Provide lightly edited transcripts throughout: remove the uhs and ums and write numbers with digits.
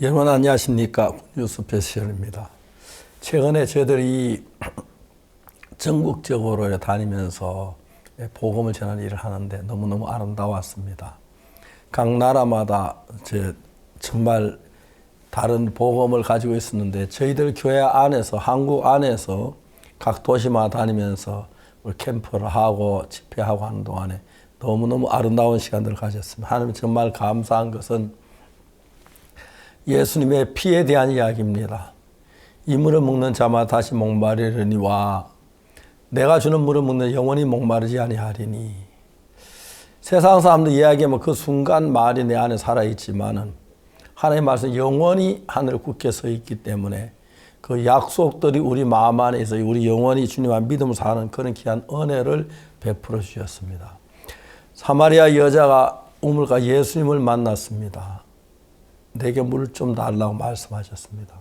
여러분 안녕하십니까? 뉴스 패시언입니다. 최근에 저희들이 전국적으로 다니면서 복음을 전하는 일을 하는데 너무너무 아름다웠습니다. 각 나라마다 정말 다른 복음을 가지고 있었는데 저희들 교회 안에서 한국 안에서 각 도시마다 다니면서 캠프를 하고 집회하고 하는 동안에 너무너무 아름다운 시간들을 가졌습니다. 하나님 정말 감사한 것은 예수님의 피에 대한 이야기입니다. 이 물을 먹는 자마다 다시 목마르리니와 내가 주는 물을 먹는 영원히 목마르지 아니하리니. 세상 사람들 이야기하면 그 순간 말이 내 안에 살아있지만은 하나님의 말씀 영원히 하늘 굳게 서 있기 때문에 그 약속들이 우리 마음 안에 있어 우리 영원히 주님과 믿음을 사는 그런 귀한 은혜를 베풀어 주셨습니다. 사마리아 여자가 우물가 예수님을 만났습니다. 내게 물을 좀 달라고 말씀하셨습니다.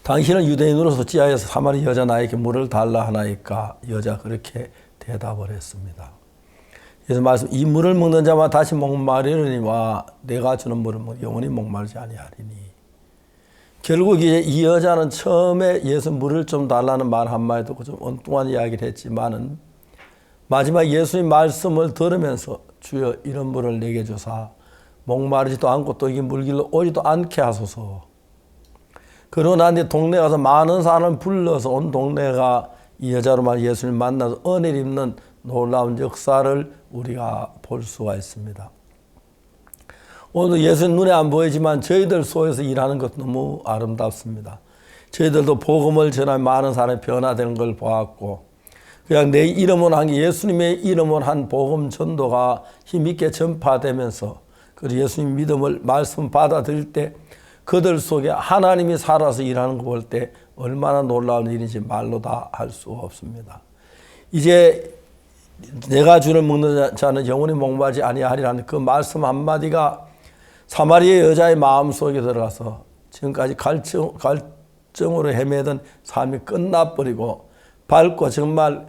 당신은 유대인으로서 어찌하여서 사마리아 여자 나에게 물을 달라 하나이까? 여자 그렇게 대답을 했습니다. 그래서 말씀 이 물을 먹는 자마다 다시 목마르리니와 내가 주는 물을 영원히 목마르지 아니하리니. 결국 이제 이 여자는 처음에 예수 물을 좀 달라는 말 한마디 듣고 좀 엉뚱한 이야기를 했지만은 마지막 예수님 말씀을 들으면서 주여 이런 물을 내게 주사 목마르지도 않고 또 이게 물길로 오지도 않게 하소서. 그러나 이제 동네 가서 많은 사람을 불러서 온 동네가 이 여자로만 예수님 만나서 은혜를 입는 놀라운 역사를 우리가 볼 수가 있습니다. 오늘 예수님 눈에 안 보이지만 저희들 속에서 일하는 것 너무 아름답습니다. 저희들도 복음을 전하면 많은 사람이 변화되는 걸 보았고 그냥 내 이름으로 한 게 예수님의 이름으로 한 복음 전도가 힘있게 전파되면서 그리고 예수님 믿음을 말씀 받아들일 때 그들 속에 하나님이 살아서 일하는 거 볼 때 얼마나 놀라운 일인지 말로 다 할 수가 없습니다. 이제 내가 주를 먹는 자는 영원히 목마르지 아니하리라는 그 말씀 한마디가 사마리아 여자의 마음속에 들어가서 지금까지 갈증으로 헤매던 삶이 끝나버리고 밝고 정말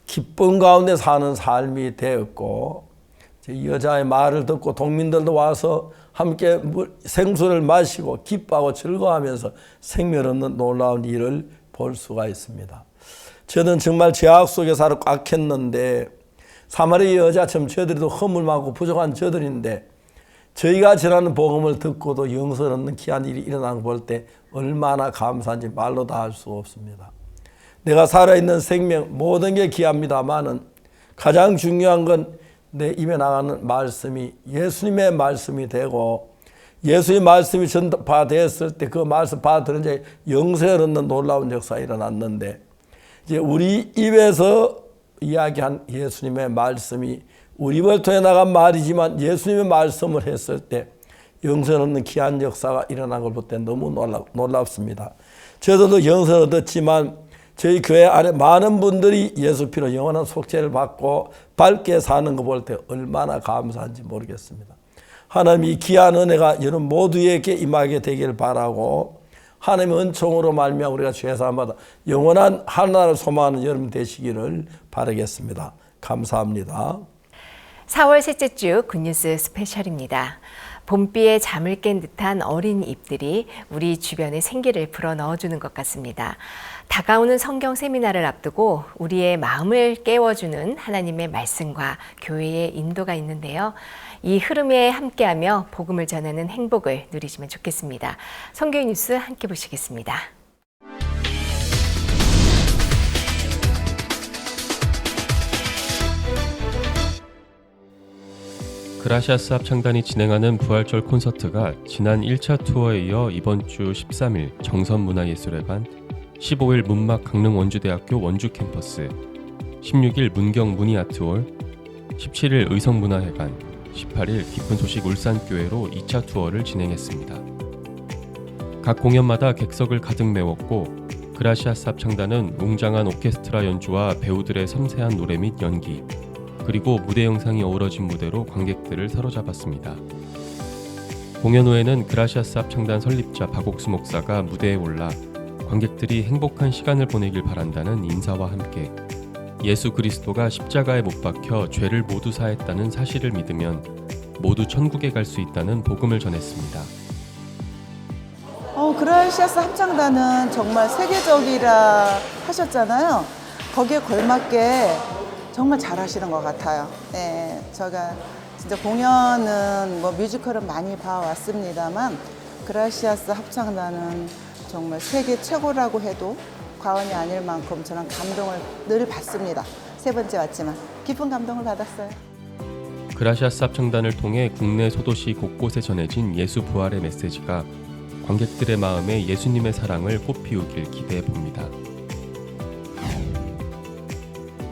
기쁨 가운데 사는 삶이 되었고 이 여자의 말을 듣고 동민들도 와서 함께 생수를 마시고 기뻐하고 즐거워하면서 생명 없는 놀라운 일을 볼 수가 있습니다. 저는 정말 죄악 속에 살아 꽉했는데 사마리아 여자처럼 저희들도 허물 많고 부족한 저들인데 저희가 전하는 복음을 듣고도 영생 얻는 귀한 일이 일어나는 걸 볼 때 얼마나 감사한지 말로 다 할 수 없습니다. 내가 살아있는 생명 모든 게 귀합니다만은 가장 중요한 건 내 입에 나가는 말씀이 예수님의 말씀이 되고 예수의 말씀이 전파되었을 때 그 말씀 받아들은 자에 영생을 얻는 놀라운 역사가 일어났는데 이제 우리 입에서 이야기한 예수님의 말씀이 우리 입을 통해 나간 말이지만 예수님의 말씀을 했을 때 영생을 얻는 귀한 역사가 일어난 걸 볼 때 너무 놀랍습니다. 저도 영생을 얻었지만 저희 교회 안에 많은 분들이 예수 피로 영원한 속죄를 받고 밝게 사는 거 볼 때 얼마나 감사한지 모르겠습니다. 하나님 이 귀한 은혜가 여러분 모두에게 임하게 되기를 바라고 하나님의 은총으로 말미암아 우리가 죄사함받아 영원한 하나님을 소망하는 여러분 되시기를 바라겠습니다. 감사합니다. 4월 셋째 주 굿뉴스 스페셜입니다. 봄비에 잠을 깬 듯한 어린 잎들이 우리 주변에 생기를 불어넣어주는 것 같습니다. 다가오는 성경 세미나를 앞두고 우리의 마음을 깨워주는 하나님의 말씀과 교회의 인도가 있는데요. 이 흐름에 함께하며 복음을 전하는 행복을 누리시면 좋겠습니다. 성경 뉴스 함께 보시겠습니다. 그라시아스 합창단이 진행하는 부활절 콘서트가 지난 1차 투어에 이어 이번 주 13일 정선문화예술회관, 15일 문막 강릉원주대학교 원주 캠퍼스, 16일 문경 문희아트홀, 17일 의성문화회관, 18일 기쁜 소식 울산교회로 2차 투어를 진행했습니다. 각 공연마다 객석을 가득 메웠고 그라시아스 합창단은 웅장한 오케스트라 연주와 배우들의 섬세한 노래 및 연기, 그리고 무대 영상이 어우러진 무대로 관객들을 사로잡았습니다. 공연 후에는 그라시아스 합창단 설립자 박옥수 목사가 무대에 올라 관객들이 행복한 시간을 보내길 바란다는 인사와 함께 예수 그리스도가 십자가에 못 박혀 죄를 모두 사했다는 사실을 믿으면 모두 천국에 갈 수 있다는 복음을 전했습니다. 그라시아스 합창단은 정말 세계적이라 하셨잖아요. 거기에 걸맞게 정말 잘하시는 것 같아요. 네, 제가 진짜 공연은 뮤지컬은 많이 봐왔습니다만 그라시아스 합창단은 정말 세계 최고라고 해도 과언이 아닐 만큼 저는 감동을 늘 받습니다. 세 번째 왔지만 깊은 감동을 받았어요. 그라시아스 합창단을 통해 국내 소도시 곳곳에 전해진 예수 부활의 메시지가 관객들의 마음에 예수님의 사랑을 꽃피우길 기대해 봅니다.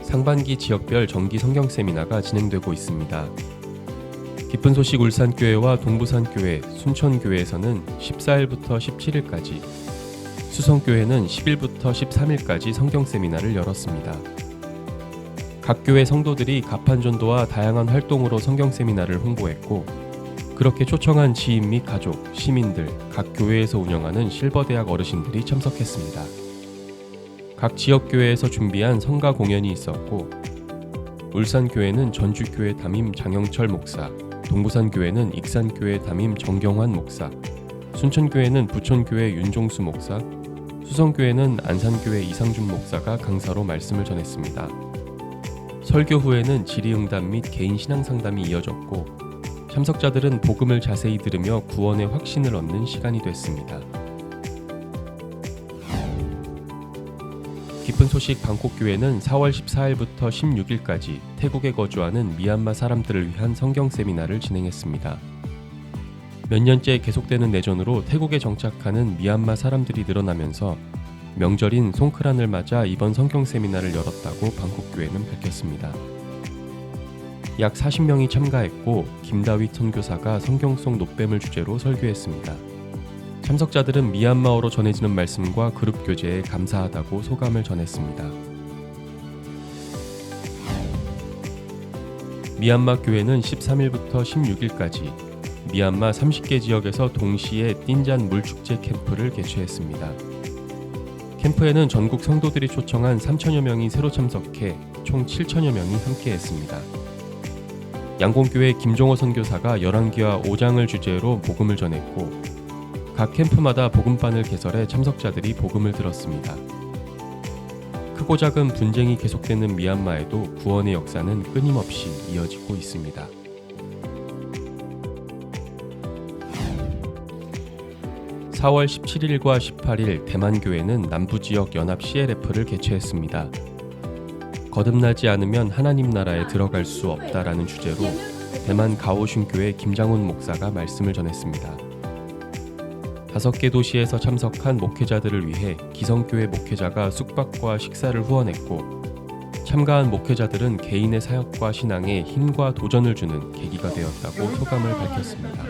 상반기 지역별 정기 성경 세미나가 진행되고 있습니다. 기쁜 소식 울산교회와 동부산교회, 순천교회에서는 14일부터 17일까지, 수성교회는 10일부터 13일까지 성경 세미나를 열었습니다. 각 교회 성도들이 가판전도와 다양한 활동으로 성경 세미나를 홍보했고, 그렇게 초청한 지인 및 가족, 시민들, 각 교회에서 운영하는 실버대학 어르신들이 참석했습니다. 각 지역교회에서 준비한 성가 공연이 있었고, 울산교회는 전주교회 담임 장영철 목사, 동부산교회는 익산교회 담임 정경환 목사, 순천교회는 부천교회 윤종수 목사, 수성교회는 안산교회 이상준 목사가 강사로 말씀을 전했습니다. 설교 후에는 질의응답 및 개인 신앙상담이 이어졌고, 참석자들은 복음을 자세히 들으며 구원의 확신을 얻는 시간이 됐습니다. 기쁜 소식 방콕교회는 4월 14일부터 16일까지 태국에 거주하는 미얀마 사람들을 위한 성경 세미나를 진행했습니다. 몇 년째 계속되는 내전으로 태국에 정착하는 미얀마 사람들이 늘어나면서 명절인 송크란을 맞아 이번 성경 세미나를 열었다고 방콕교회는 밝혔습니다. 약 40명이 참가했고 김다윗 선교사가 성경 속 노뱀을 주제로 설교했습니다. 참석자들은 미얀마어로 전해지는 말씀과 그룹 교제에 감사하다고 소감을 전했습니다. 미얀마 교회는 13일부터 16일까지 미얀마 30개 지역에서 동시에 띵잔 물축제 캠프를 개최했습니다. 캠프에는 전국 성도들이 초청한 3천여 명이 새로 참석해 총 7천여 명이 함께했습니다. 양공교회 김종호 선교사가 열왕기와 5장을 주제로 복음을 전했고, 각 캠프마다 복음반을 개설해 참석자들이 복음을 들었습니다. 크고 작은 분쟁이 계속되는 미얀마에도 구원의 역사는 끊임없이 이어지고 있습니다. (4월 17일과 18일) 대만교회는 남부지역 연합 CLF를 개최했습니다. 거듭나지 않으면 하나님 나라에 들어갈 수 없다라는 주제로 대만 가오슝교회 김장훈 목사가 말씀을 전했습니다. 5개 도시에서 참석한 목회자들을 위해 기성교회 목회자가 숙박과 식사를 후원했고, 참가한 목회자들은 개인의 사역과 신앙에 힘과 도전을 주는 계기가 되었다고 소감을 밝혔습니다.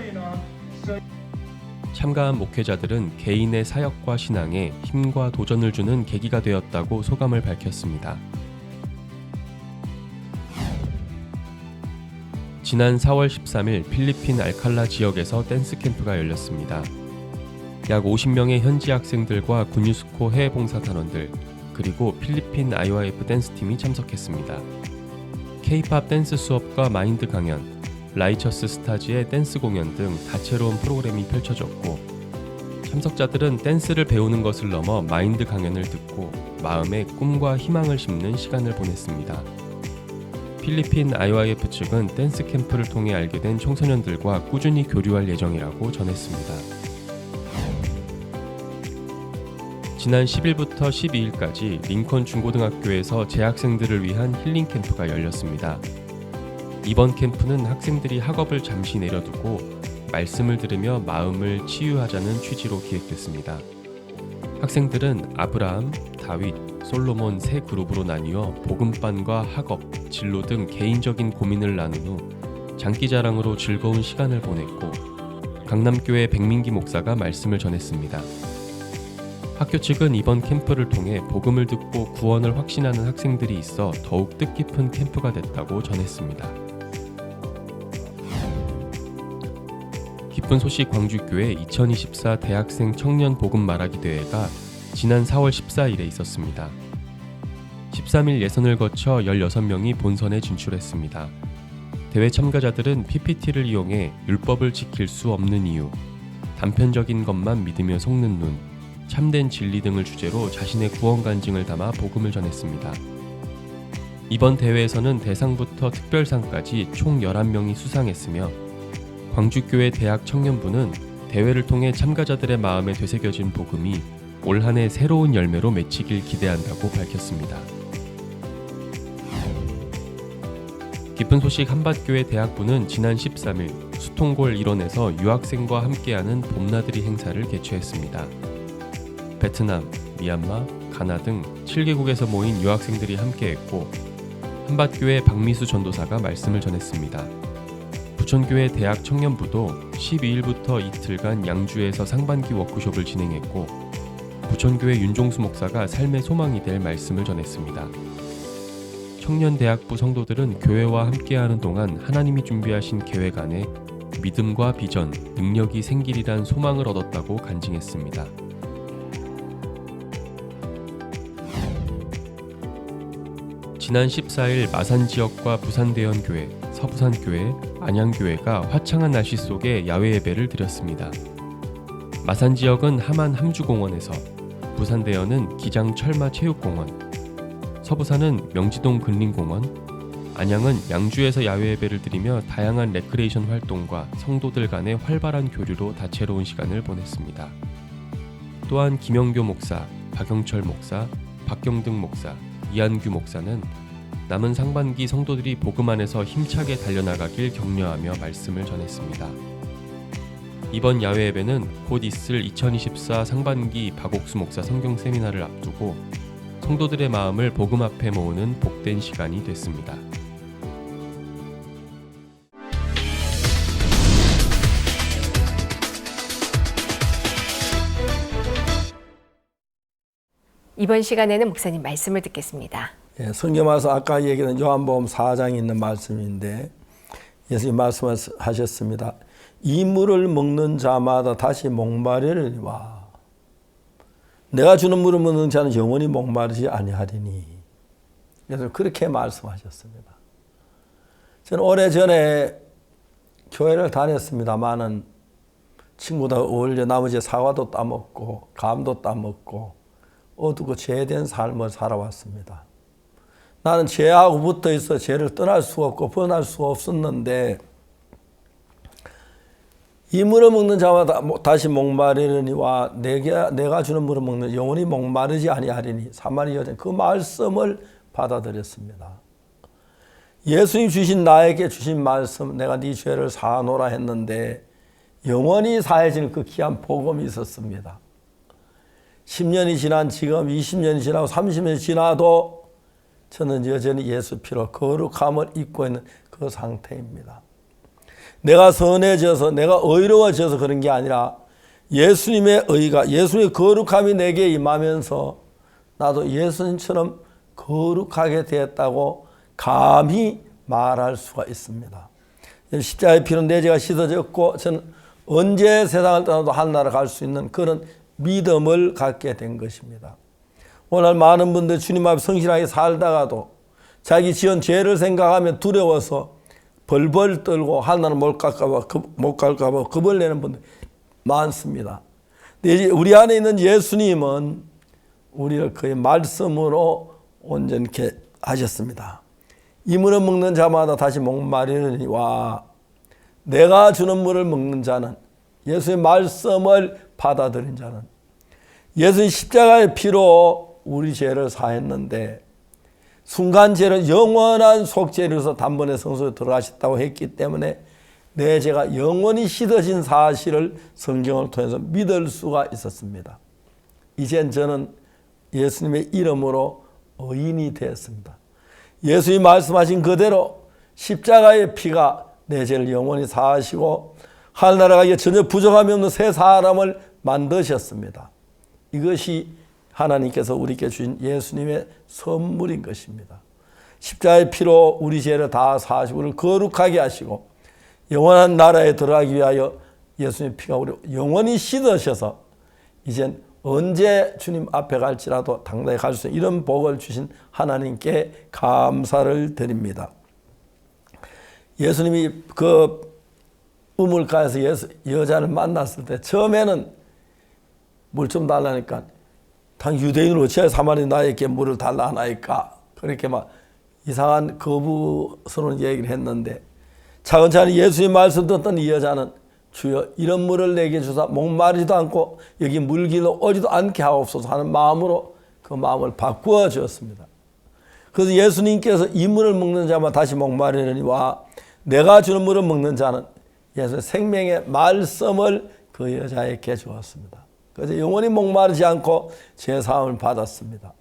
참가한 목회자들은 개인의 사역과 신앙에 힘과 도전을 주는 계기가 되었다고 소감을 밝혔습니다. 지난 4월 13일 필리핀 알칼라 지역에서 댄스 캠프가 열렸습니다. 약 50명의 현지 학생들과 군유스코 해외봉사단원들, 그리고 필리핀 IYF 댄스팀이 참석했습니다. K-팝 댄스 수업과 마인드 강연, 라이처스 스타즈의 댄스 공연 등 다채로운 프로그램이 펼쳐졌고, 참석자들은 댄스를 배우는 것을 넘어 마인드 강연을 듣고 마음에 꿈과 희망을 심는 시간을 보냈습니다. 필리핀 IYF 측은 댄스 캠프를 통해 알게 된 청소년들과 꾸준히 교류할 예정이라고 전했습니다. 지난 10일부터 12일까지 링컨 중고등학교에서 재학생들을 위한 힐링 캠프가 열렸습니다. 이번 캠프는 학생들이 학업을 잠시 내려두고 말씀을 들으며 마음을 치유하자는 취지로 기획됐습니다. 학생들은 아브라함, 다윗, 솔로몬 세 그룹으로 나뉘어 복음반과 학업, 진로 등 개인적인 고민을 나눈 후 장기자랑으로 즐거운 시간을 보냈고, 강남교회 백민기 목사가 말씀을 전했습니다. 학교 측은 이번 캠프를 통해 복음을 듣고 구원을 확신하는 학생들이 있어 더욱 뜻깊은 캠프가 됐다고 전했습니다. 기쁜 소식 광주교회 2024 대학생 청년 복음 말하기 대회가 지난 4월 14일에 있었습니다. 13일 예선을 거쳐 16명이 본선에 진출했습니다. 대회 참가자들은 PPT를 이용해 율법을 지킬 수 없는 이유, 단편적인 것만 믿으며 속는 눈, 참된 진리 등을 주제로 자신의 구원 간증을 담아 복음을 전했습니다. 이번 대회에서는 대상부터 특별상까지 총 11명이 수상했으며 광주교회 대학 청년부는 대회를 통해 참가자들의 마음에 되새겨진 복음이 올 한 해 새로운 열매로 맺히길 기대한다고 밝혔습니다. 기쁜 소식 한밭교회 대학부는 지난 13일 수통골 일원에서 유학생과 함께하는 봄나들이 행사를 개최했습니다. 베트남, 미얀마, 가나 등 7개국에서 모인 유학생들이 함께했고 한밭교회 박미수 전도사가 말씀을 전했습니다. 부천교회 대학 청년부도 12일부터 이틀간 양주에서 상반기 워크숍을 진행했고 부천교회 윤종수 목사가 삶의 소망이 될 말씀을 전했습니다. 청년대학부 성도들은 교회와 함께하는 동안 하나님이 준비하신 계획 안에 믿음과 비전, 능력이 생기리란 소망을 얻었다고 간증했습니다. 지난 14일 마산지역과 부산대연교회, 서부산교회, 안양교회가 화창한 날씨 속에 야외 예배를 드렸습니다. 마산지역은 함안 함주공원에서, 부산대연은 기장 철마체육공원, 서부산은 명지동 근린공원, 안양은 양주에서 야외 예배를 드리며 다양한 레크레이션 활동과 성도들 간의 활발한 교류로 다채로운 시간을 보냈습니다. 또한 김영교 목사, 박영철 목사, 박경등 목사, 이한규 목사는 남은 상반기 성도들이 복음 안에서 힘차게 달려나가길 격려하며 말씀을 전했습니다. 이번 야외 예배는 곧 있을 2024 상반기 박옥수 목사 성경 세미나를 앞두고 성도들의 마음을 복음 앞에 모으는 복된 시간이 됐습니다. 이번 시간에는 목사님 말씀을 듣겠습니다. 예, 성경 말씀 아까 얘기한 요한복음 4장에 있는 말씀인데 예수님 말씀하셨습니다. 이 물을 먹는 자마다 다시 목마르리와 내가 주는 물을 먹는 자는 영원히 목마르지 아니하리니. 그래서 그렇게 말씀하셨습니다. 저는 오래전에 교회를 다녔습니다마는 친구들 어울려 나머지 사과도 따먹고 감도 따먹고 어두고 죄된 삶을 살아왔습니다. 나는 죄하고 붙어 있어 죄를 떠날 수가 없고 벗어날 수가 없었는데 이 물을 먹는 자마다 다시 목마르리니와 내가 주는 물을 먹는 영원히 목마르지 아니하리니. 사마리 여자는 그 말씀을 받아들였습니다. 예수님 주신 나에게 주신 말씀, 내가 네 죄를 사하노라 했는데 영원히 사해지는 그 귀한 복음이 있었습니다. 10년이 지난 지금 20년이 지나고 30년이 지나도 저는 여전히 예수 피로 거룩함을 입고 있는 그 상태입니다. 내가 선해져서 내가 의로워져서 그런 게 아니라 예수님의 의가 예수님의 거룩함이 내게 임하면서 나도 예수님처럼 거룩하게 되었다고 감히 말할 수가 있습니다. 십자가의 피로 내 죄가 씻어졌고 저는 언제 세상을 떠나도 하늘나라 갈 수 있는 그런 믿음을 갖게 된 것입니다. 오늘 많은 분들 주님 앞에 성실하게 살다가도 자기 지은 죄를 생각하면 두려워서 벌벌 떨고 하나는 못 갈까봐 겁을 내는 분들 많습니다. 근데 우리 안에 있는 예수님은 우리를 그의 말씀으로 온전케 하셨습니다. 이 물을 먹는 자마다 다시 목마르니와 내가 주는 물을 먹는 자는 예수의 말씀을 받아들인 자는 예수의 십자가의 피로 우리 죄를 사했는데 순간 죄를 영원한 속죄로서 단번에 성소에 들어가셨다고 했기 때문에 내 죄가 영원히 씻어진 사실을 성경을 통해서 믿을 수가 있었습니다. 이젠 저는 예수님의 이름으로 의인이 되었습니다. 예수님이 말씀하신 그대로 십자가의 피가 내 죄를 영원히 사하시고 하늘나라 가기에 전혀 부족함이 없는 새 사람을 만드셨습니다. 이것이 하나님께서 우리에게 주신 예수님의 선물인 것입니다. 십자가의 피로 우리 죄를 다 사하시고 우리를 거룩하게 하시고 영원한 나라에 들어가기 위하여 예수님의 피가 우리 영원히 씻으셔서 이젠 언제 주님 앞에 갈지라도 당당히 갈 수 있는 이런 복을 주신 하나님께 감사를 드립니다. 예수님이 그 우물가에서 여자를 만났을 때 처음에는 물 좀 달라니까 당 유대인으로 어찌하여 사마리 나에게 물을 달라 하나이까 그렇게 막 이상한 거부스러운 얘기를 했는데 차근차근 예수의 말씀 듣던 이 여자는 주여 이런 물을 내게 주사 목마르지도 않고 여기 물길로 오지도 않게 하옵소서 하는 마음으로 그 마음을 바꾸어 주었습니다. 그래서 예수님께서 이 물을 먹는 자만 다시 목마르려니와 내가 주는 물을 먹는 자는 예수의 생명의 말씀을 그 여자에게 주었습니다. 그래서 영원히 목마르지 않고 제사함을 받았습니다.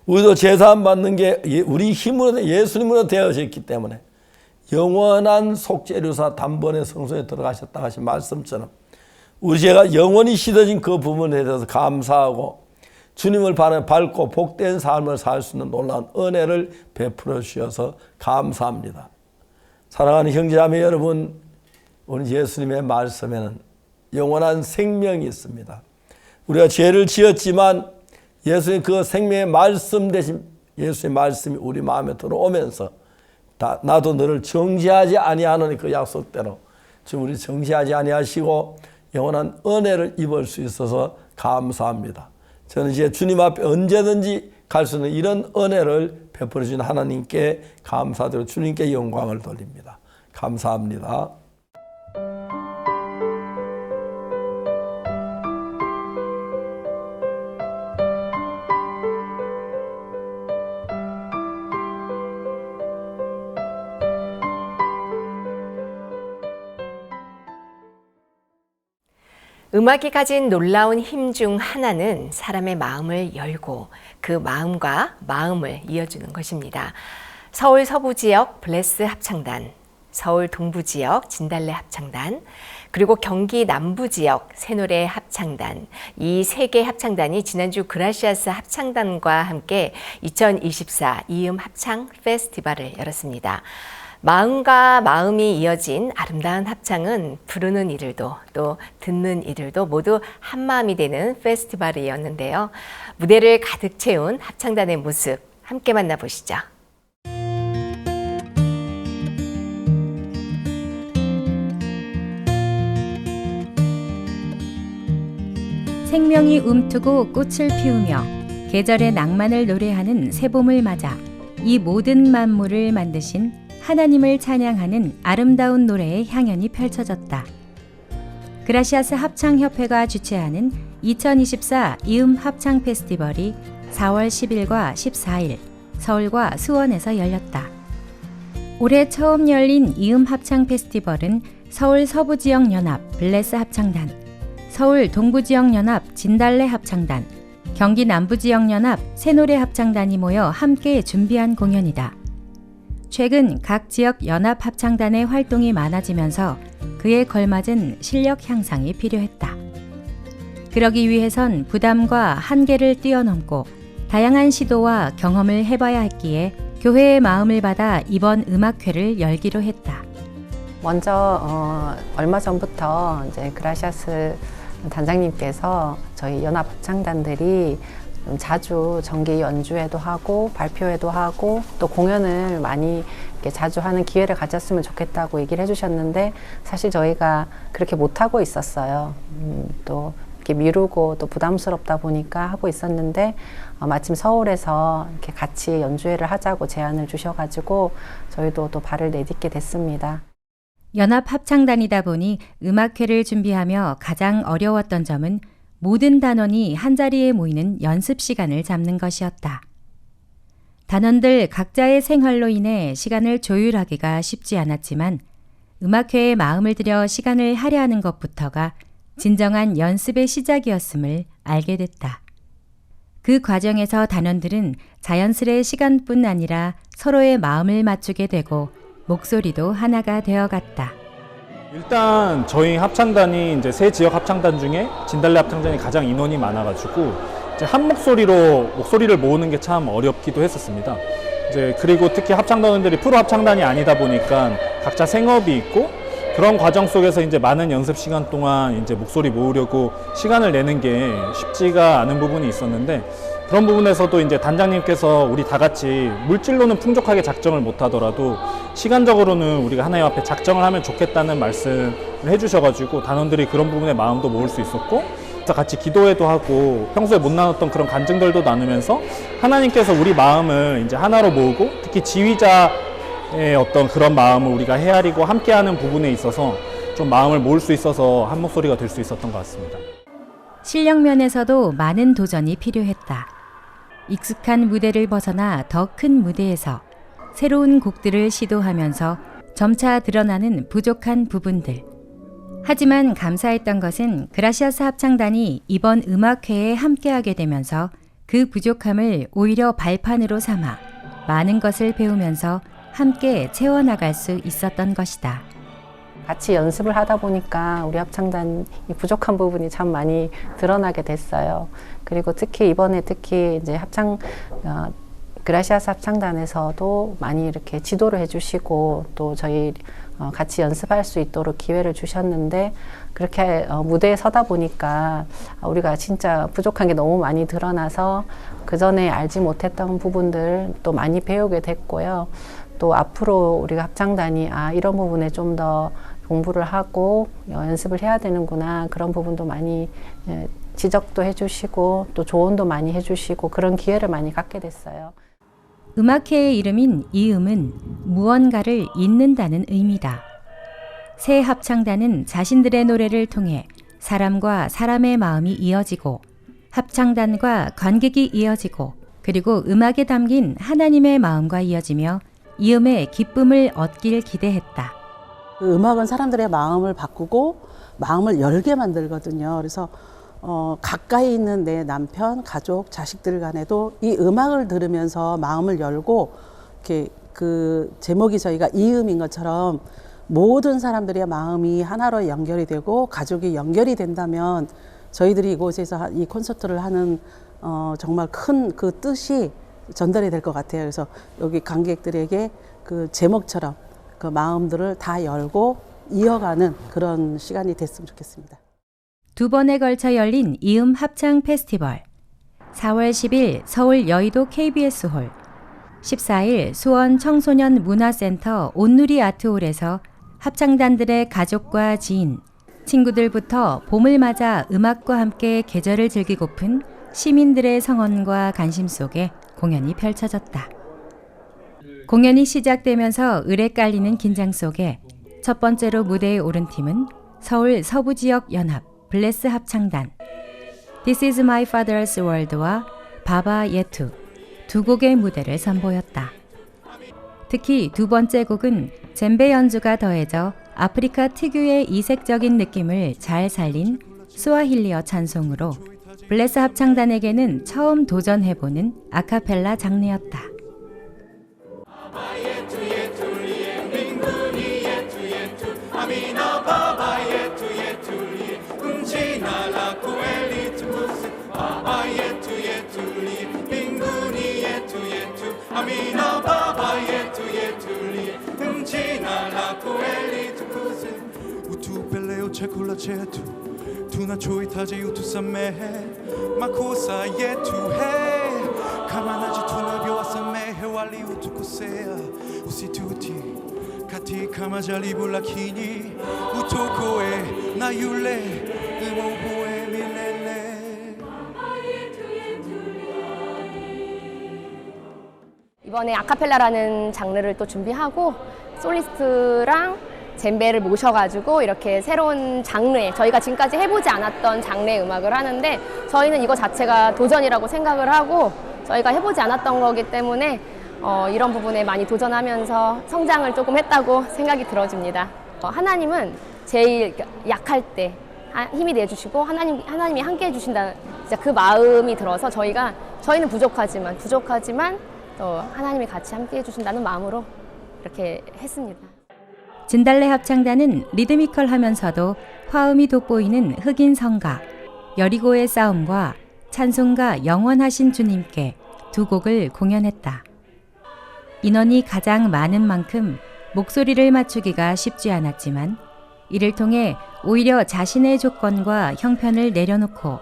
우리도 제사함 받는 게 우리 힘으로 예수님으로 되어져 있기 때문에 영원한 속죄료사 단번에 성소에 들어가셨다 하신 말씀처럼 우리 죄가 영원히 씻어진 그 부분에 대해서 감사하고 주님을 밟고 복된 삶을 살 수 있는 놀라운 은혜를 베풀어 주셔서 감사합니다. 사랑하는 형제자매 여러분, 우리 예수님의 말씀에는 영원한 생명이 있습니다. 우리가 죄를 지었지만 예수의 그 생명의 말씀 대신 예수의 말씀이 우리 마음에 들어오면서 나도 너를 정죄하지 아니하노니 그 약속대로 지금 우리 정죄하지 아니하시고 영원한 은혜를 입을 수 있어서 감사합니다. 저는 이제 주님 앞에 언제든지 갈 수 있는 이런 은혜를 베풀어 주신 하나님께 감사드리고 주님께 영광을 돌립니다. 감사합니다. 음악이 가진 놀라운 힘 중 하나는 사람의 마음을 열고 그 마음과 마음을 이어주는 것입니다. 서울 서부 지역 블레스 합창단, 서울 동부 지역 진달래 합창단, 그리고 경기 남부 지역 새노래 합창단, 이 세 개 합창단이 지난주 그라시아스 합창단과 함께 2024 이음 합창 페스티벌을 열었습니다. 마음과 마음이 이어진 아름다운 합창은 부르는 이들도 또 듣는 이들도 모두 한마음이 되는 페스티벌이었는데요. 무대를 가득 채운 합창단의 모습 함께 만나보시죠. 생명이 움트고 꽃을 피우며 계절의 낭만을 노래하는 새봄을 맞아 이 모든 만물을 만드신 하나님을 찬양하는 아름다운 노래의 향연이 펼쳐졌다. 그라시아스 합창협회가 주최하는 2024 이음 합창 페스티벌이 4월 10일과 14일 서울과 수원에서 열렸다. 올해 처음 열린 이음 합창 페스티벌은 서울 서부지역연합 블레스 합창단, 서울 동부지역연합 진달래 합창단, 경기 남부지역연합 새노래 합창단이 모여 함께 준비한 공연이다. 최근 각 지역 연합 합창단의 활동이 많아지면서 그에 걸맞은 실력 향상이 필요했다. 그러기 위해선 부담과 한계를 뛰어넘고 다양한 시도와 경험을 해봐야 했기에 교회의 마음을 받아 이번 음악회를 열기로 했다. 먼저 얼마 전부터 이제 그라시아스 단장님께서 저희 연합 합창단들이 자주 정기 연주회도 하고 발표회도 하고 또 공연을 많이 이렇게 자주 하는 기회를 가졌으면 좋겠다고 얘기를 해주셨는데 사실 저희가 그렇게 못하고 있었어요. 또 이렇게 미루고 또 부담스럽다 보니까 하고 있었는데 마침 서울에서 이렇게 같이 연주회를 하자고 제안을 주셔가지고 저희도 또 발을 내딛게 됐습니다. 연합 합창단이다 보니 음악회를 준비하며 가장 어려웠던 점은 모든 단원이 한자리에 모이는 연습 시간을 잡는 것이었다. 단원들 각자의 생활로 인해 시간을 조율하기가 쉽지 않았지만 음악회에 마음을 들여 시간을 할애하는 것부터가 진정한 연습의 시작이었음을 알게 됐다. 그 과정에서 단원들은 자연스레 시간뿐 아니라 서로의 마음을 맞추게 되고 목소리도 하나가 되어갔다. 일단 저희 합창단이 이제 세 지역 합창단 중에 진달래 합창단이 가장 인원이 많아가지고 이제 한 목소리를 모으는 게 참 어렵기도 했었습니다. 이제 그리고 특히 합창단원들이 프로 합창단이 아니다 보니까 각자 생업이 있고 그런 과정 속에서 이제 많은 연습 시간 동안 이제 목소리 모으려고 시간을 내는 게 쉽지가 않은 부분이 있었는데 그런 부분에서도 이제 단장님께서 우리 다 같이 물질로는 풍족하게 작정을 못 하더라도 시간적으로는 우리가 하나님 앞에 작정을 하면 좋겠다는 말씀을 해주셔가지고 단원들이 그런 부분에 마음도 모을 수 있었고, 같이 기도회도 하고 평소에 못 나눴던 그런 간증들도 나누면서 하나님께서 우리 마음을 이제 하나로 모으고, 특히 지휘자의 어떤 그런 마음을 우리가 헤아리고 함께하는 부분에 있어서 좀 마음을 모을 수 있어서 한 목소리가 될 수 있었던 것 같습니다. 실력 면에서도 많은 도전이 필요했다. 익숙한 무대를 벗어나 더 큰 무대에서 새로운 곡들을 시도하면서 점차 드러나는 부족한 부분들. 하지만 감사했던 것은 그라시아스 합창단이 이번 음악회에 함께하게 되면서 그 부족함을 오히려 발판으로 삼아 많은 것을 배우면서 함께 채워나갈 수 있었던 것이다. 같이 연습을 하다 보니까 우리 합창단이 부족한 부분이 참 많이 드러나게 됐어요. 그리고 이번에 이제 그라시아스 합창단에서도 많이 이렇게 지도를 해주시고 또 저희 같이 연습할 수 있도록 기회를 주셨는데, 그렇게 무대에 서다 보니까 우리가 진짜 부족한 게 너무 많이 드러나서 그 전에 알지 못했던 부분들 또 많이 배우게 됐고요. 또 앞으로 우리가 합창단이 이런 부분에 좀 더 공부를 하고 연습을 해야 되는구나, 그런 부분도 많이 지적도 해주시고 또 조언도 많이 해주시고 그런 기회를 많이 갖게 됐어요. 음악회의 이름인 이음은 무언가를 잇는다는 의미다. 새 합창단은 자신들의 노래를 통해 사람과 사람의 마음이 이어지고 합창단과 관객이 이어지고 그리고 음악에 담긴 하나님의 마음과 이어지며 이음의 기쁨을 얻길 기대했다. 그 음악은 사람들의 마음을 바꾸고 마음을 열게 만들거든요. 그래서 가까이 있는 내 남편, 가족, 자식들 간에도 이 음악을 들으면서 마음을 열고, 이렇게 그 제목이 저희가 이음인 것처럼 모든 사람들의 마음이 하나로 연결이 되고 가족이 연결이 된다면 저희들이 이곳에서 이 콘서트를 하는 정말 큰 그 뜻이 전달이 될 것 같아요. 그래서 여기 관객들에게 그 제목처럼 그 마음들을 다 열고 이어가는 그런 시간이 됐으면 좋겠습니다. 2번에 걸쳐 열린 이음 합창 페스티벌. 4월 10일 서울 여의도 KBS 홀, 14일 수원 청소년 문화센터 온누리 아트홀에서 합창단들의 가족과 지인, 친구들부터 봄을 맞아 음악과 함께 계절을 즐기고픈 시민들의 성원과 관심 속에 공연이 펼쳐졌다. 공연이 시작되면서 을에 깔리는 긴장 속에 첫 번째로 무대에 오른 팀은 서울 서부지역 연합 블레스 합창단, This is my father's world와 바바 예투 두 곡의 무대를 선보였다. 특히 두 번째 곡은 젬베 연주가 더해져 아프리카 특유의 이색적인 느낌을 잘 살린 스와힐리어 찬송으로 블레스 합창단에게는 처음 도전해보는 아카펠라 장르였다. Cekula cetu, tu na chui taje yutu samme, makosa yetu he, kamanaji tu na biwa samme he wali utu kusea, usituti, kati kamajali bulakini, utokoe na yule, umoboe milele. 이번에 아카펠라라는 장르를 또 준비하고 솔리스트랑 젬베를 모셔가지고 이렇게 새로운 장르의, 저희가 지금까지 해보지 않았던 장르의 음악을 하는데 저희는 이거 자체가 도전이라고 생각을 하고 저희가 해보지 않았던 거기 때문에 이런 부분에 많이 도전하면서 성장을 조금 했다고 생각이 들어집니다. 하나님은 제일 약할 때 힘이 내주시고 하나님이 함께 해주신다는 진짜 그 마음이 들어서 저희는 부족하지만 또 하나님이 같이 함께 해주신다는 마음으로 이렇게 했습니다. 진달래 합창단은 리드미컬하면서도 화음이 돋보이는 흑인 성가, 여리고의 싸움과 찬송가 영원하신 주님께 두 곡을 공연했다. 인원이 가장 많은 만큼 목소리를 맞추기가 쉽지 않았지만 이를 통해 오히려 자신의 조건과 형편을 내려놓고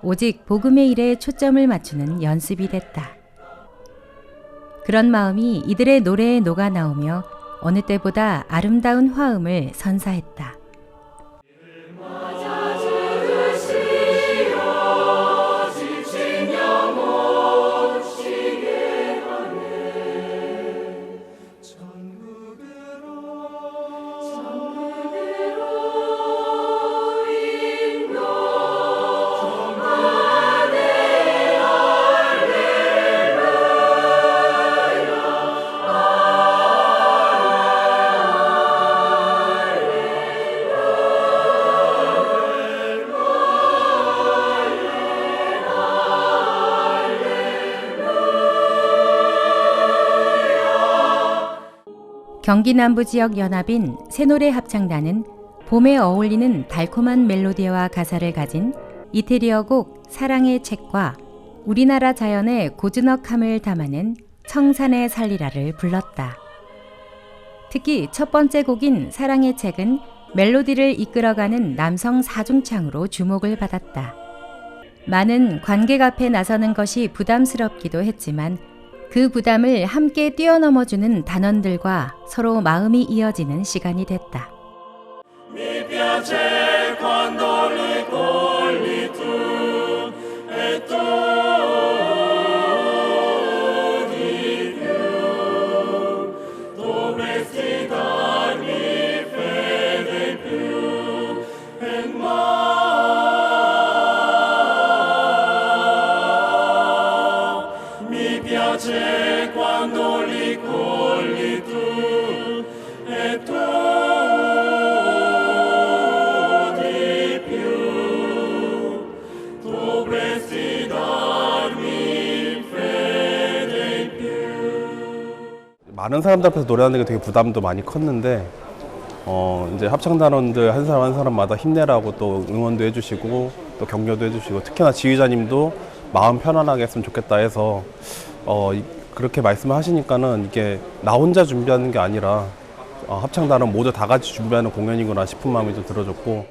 오직 복음의 일에 초점을 맞추는 연습이 됐다. 그런 마음이 이들의 노래에 녹아 나오며 어느 때보다 아름다운 화음을 선사했다. 경기 남부 지역 연합인 새노래 합창단은 봄에 어울리는 달콤한 멜로디와 가사를 가진 이태리어 곡 사랑의 책과 우리나라 자연의 고즈넉함을 담아낸 청산의 살리라를 불렀다. 특히 첫 번째 곡인 사랑의 책은 멜로디를 이끌어가는 남성 사중창으로 주목을 받았다. 많은 관객 앞에 나서는 것이 부담스럽기도 했지만 그 부담을 함께 뛰어넘어주는 단원들과 서로 마음이 이어지는 시간이 됐다. Mi piace quando li cogli tu e tu di più dovresti darmi fede più e mi piace quando li cogli tu e tu 많은 사람들 앞에서 노래하는 게 되게 부담도 많이 컸는데 이제 합창단원들 한 사람 한 사람마다 힘내라고 또 응원도 해주시고 또 격려도 해주시고 특히나 지휘자님도 마음 편안하게 했으면 좋겠다 해서 그렇게 말씀을 하시니까는 이게 나 혼자 준비하는 게 아니라 합창단원 모두 다 같이 준비하는 공연이구나 싶은 마음이 좀 들어졌고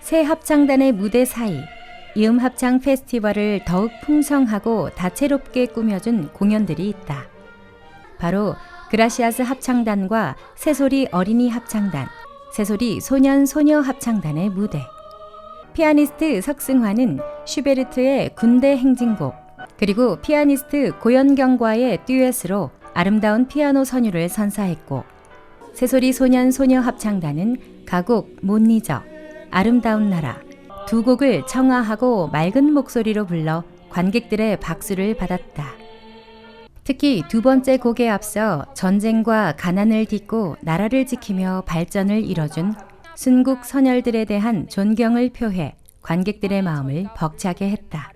새 합창단의 무대 사이 이음합창 페스티벌을 더욱 풍성하고 다채롭게 꾸며준 공연들이 있다. 바로 그라시아스 합창단과 새소리 어린이 합창단, 새소리 소년 소녀 합창단의 무대. 피아니스트 석승환은 슈베르트의 군대 행진곡, 그리고 피아니스트 고연경과의 듀엣으로 아름다운 피아노 선율을 선사했고, 새소리 소년 소녀 합창단은 가곡 못 잊어, 아름다운 나라 두 곡을 청아하고 맑은 목소리로 불러 관객들의 박수를 받았다. 특히 두 번째 곡에 앞서 전쟁과 가난을 딛고 나라를 지키며 발전을 이뤄준 순국 선열들에 대한 존경을 표해 관객들의 마음을 벅차게 했다.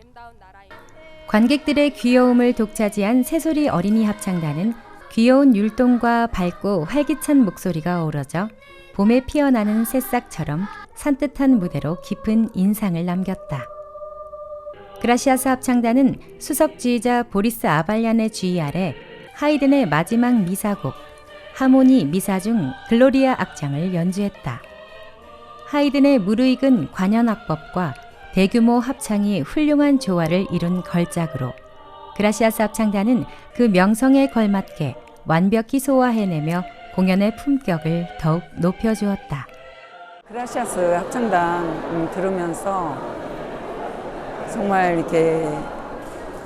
관객들의 귀여움을 독차지한 새소리 어린이 합창단은 귀여운 율동과 밝고 활기찬 목소리가 어우러져 봄에 피어나는 새싹처럼 산뜻한 무대로 깊은 인상을 남겼다. 그라시아스 합창단은 수석 지휘자 보리스 아발얀의 지휘 아래 하이든의 마지막 미사곡 하모니 미사 중 글로리아 악장을 연주했다. 하이든의 무르익은 관현악법과 대규모 합창이 훌륭한 조화를 이룬 걸작으로 그라시아스 합창단은 그 명성에 걸맞게 완벽히 소화해내며 공연의 품격을 더욱 높여주었다. 그라시아스 합창단 들으면서 정말 이렇게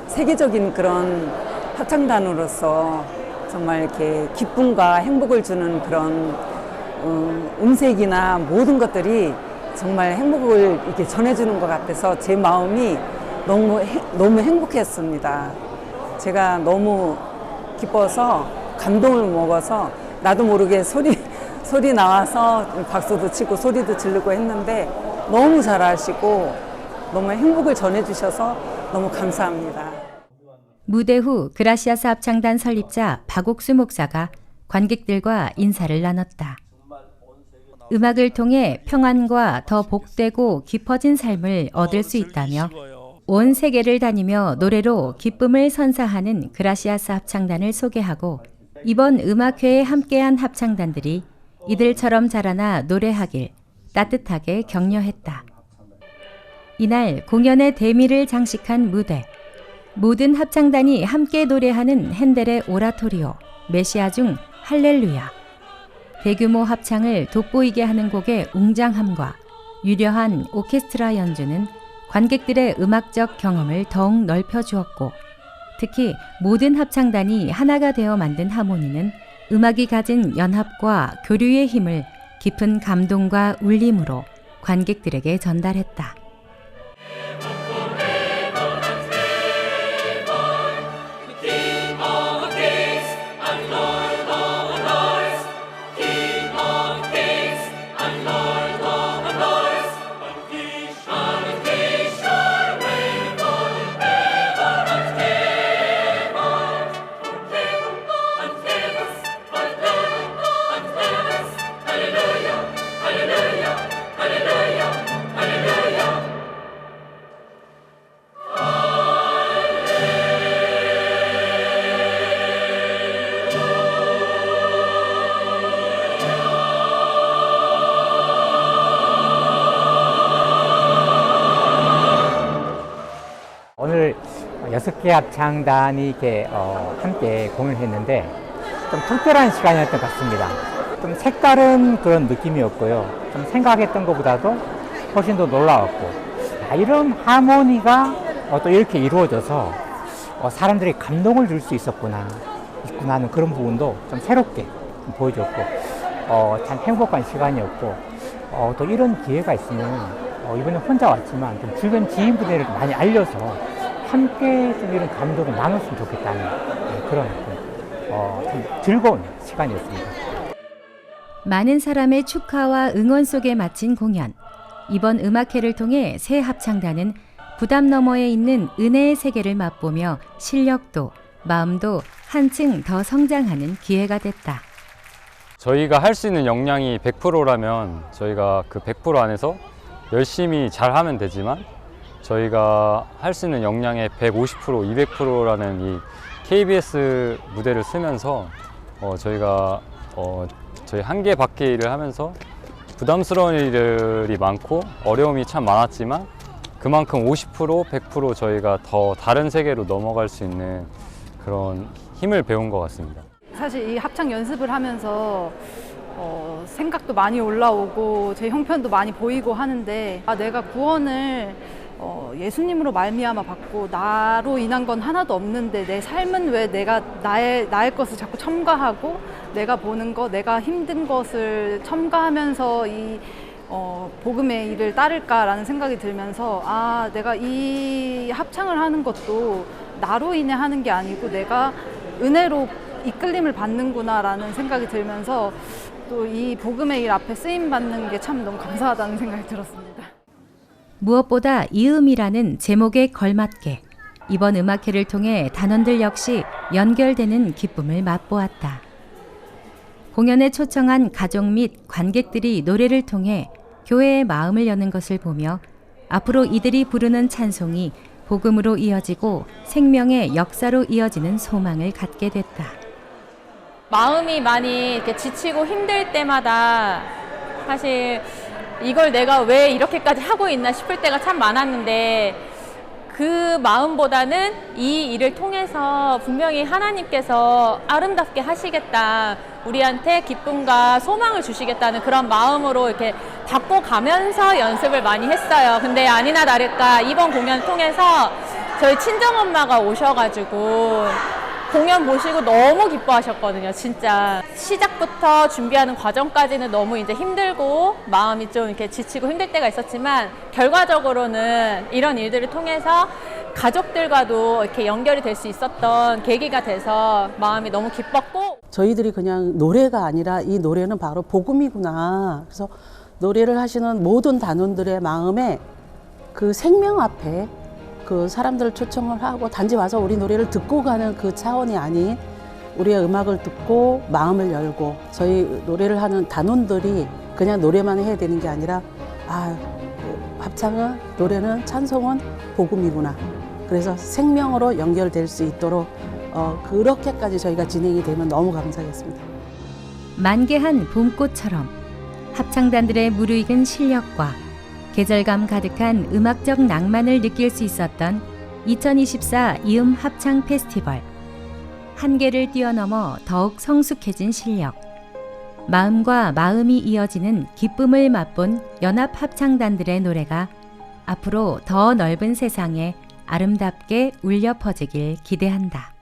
세계적인 그런 합창단으로서 정말 이렇게 기쁨과 행복을 주는 그런 음색이나 모든 것들이 정말 행복을 이렇게 전해주는 것 같아서 제 마음이 너무 행복했습니다. 제가 너무 기뻐서 감동을 먹어서 나도 모르게 소리 나와서 박수도 치고 소리도 지르고 했는데 너무 잘하시고 너무 행복을 전해주셔서 너무 감사합니다. 무대 후 그라시아스 합창단 설립자 박옥수 목사가 관객들과 인사를 나눴다. 음악을 통해 평안과 더 복되고 깊어진 삶을 얻을 수 있다며 온 세계를 다니며 노래로 기쁨을 선사하는 그라시아스 합창단을 소개하고 이번 음악회에 함께한 합창단들이 이들처럼 자라나 노래하길 따뜻하게 격려했다. 이날 공연의 대미를 장식한 무대. 모든 합창단이 함께 노래하는 핸델의 오라토리오, 메시아 중 할렐루야. 대규모 합창을 돋보이게 하는 곡의 웅장함과 유려한 오케스트라 연주는 관객들의 음악적 경험을 더욱 넓혀주었고, 특히 모든 합창단이 하나가 되어 만든 하모니는 음악이 가진 연합과 교류의 힘을 깊은 감동과 울림으로 관객들에게 전달했다. 오늘 6개 합창단이 이렇게 함께 공연했는데 좀 특별한 시간이었던 것 같습니다. 좀 색다른 그런 느낌이었고요. 좀 생각했던 것보다도 훨씬 더 놀라웠고, 이런 하모니가 또 이렇게 이루어져서 사람들이 감동을 줄 수 있구나 하는 그런 부분도 좀 새롭게 좀 보여줬고, 참 행복한 시간이었고, 또 이런 기회가 있으면 이번에 혼자 왔지만 좀 주변 지인분들에게 많이 알려서 함께 좀 이런 감동을 나눴으면 좋겠다는 그런 좀 즐거운 시간이었습니다. 많은 사람의 축하와 응원 속에 마친 공연. 이번 음악회를 통해 새 합창단은 부담 너머에 있는 은혜의 세계를 맛보며 실력도 마음도 한층 더 성장하는 기회가 됐다. 저희가 할 수 있는 역량이 100%라면 저희가 그 100% 안에서 열심히 잘하면 되지만, 저희가 할 수 있는 역량의 150%, 200%라는 이 KBS 무대를 쓰면서 저희가 저희 한계 밖의 일을 하면서 부담스러운 일들이 많고 어려움이 참 많았지만, 그만큼 50%, 100% 저희가 더 다른 세계로 넘어갈 수 있는 그런 힘을 배운 것 같습니다. 사실 이 합창 연습을 하면서 생각도 많이 올라오고 제 형편도 많이 보이고 하는데, 내가 구원을 예수님으로 말미암아 받고 나로 인한 건 하나도 없는데 내 삶은 왜 내가 나의 것을 자꾸 첨가하고, 내가 보는 것, 내가 힘든 것을 첨가하면서 이 복음의 일을 따를까라는 생각이 들면서, 내가 이 합창을 하는 것도 나로 인해 하는 게 아니고 내가 은혜로 이끌림을 받는구나라는 생각이 들면서, 또 이 복음의 일 앞에 쓰임 받는 게 참 너무 감사하다는 생각이 들었습니다. 무엇보다 이음이라는 제목에 걸맞게 이번 음악회를 통해 단원들 역시 연결되는 기쁨을 맛보았다. 공연에 초청한 가족 및 관객들이 노래를 통해 교회의 마음을 여는 것을 보며 앞으로 이들이 부르는 찬송이 복음으로 이어지고 생명의 역사로 이어지는 소망을 갖게 됐다. 마음이 많이 이렇게 지치고 힘들 때마다 사실 이걸 내가 왜 이렇게까지 하고 있나 싶을 때가 참 많았는데, 그 마음보다는 이 일을 통해서 분명히 하나님께서 아름답게 하시겠다, 우리한테 기쁨과 소망을 주시겠다는 그런 마음으로 이렇게 바꿔가면서 연습을 많이 했어요. 근데 아니나 다를까 이번 공연을 통해서 저희 친정엄마가 오셔가지고 공연 보시고 너무 기뻐하셨거든요. 진짜 시작부터 준비하는 과정까지는 너무 이제 힘들고 마음이 좀 이렇게 지치고 힘들 때가 있었지만, 결과적으로는 이런 일들을 통해서 가족들과도 이렇게 연결이 될 수 있었던 계기가 돼서 마음이 너무 기뻤고, 저희들이 그냥 노래가 아니라 이 노래는 바로 복음이구나. 그래서 노래를 하시는 모든 단원들의 마음에 그 생명 앞에 그 사람들을 초청을 하고 단지 와서 우리 노래를 듣고 가는 그 차원이 아닌, 우리의 음악을 듣고 마음을 열고, 저희 노래를 하는 단원들이 그냥 노래만 해야 되는 게 아니라, 합창은, 노래는, 찬송은 복음이구나. 그래서 생명으로 연결될 수 있도록 그렇게까지 저희가 진행이 되면 너무 감사하겠습니다. 만개한 봄꽃처럼 합창단들의 무르익은 실력과 계절감 가득한 음악적 낭만을 느낄 수 있었던 2024 이음 합창 페스티벌. 한계를 뛰어넘어 더욱 성숙해진 실력. 마음과 마음이 이어지는 기쁨을 맛본 연합 합창단들의 노래가 앞으로 더 넓은 세상에 아름답게 울려 퍼지길 기대한다.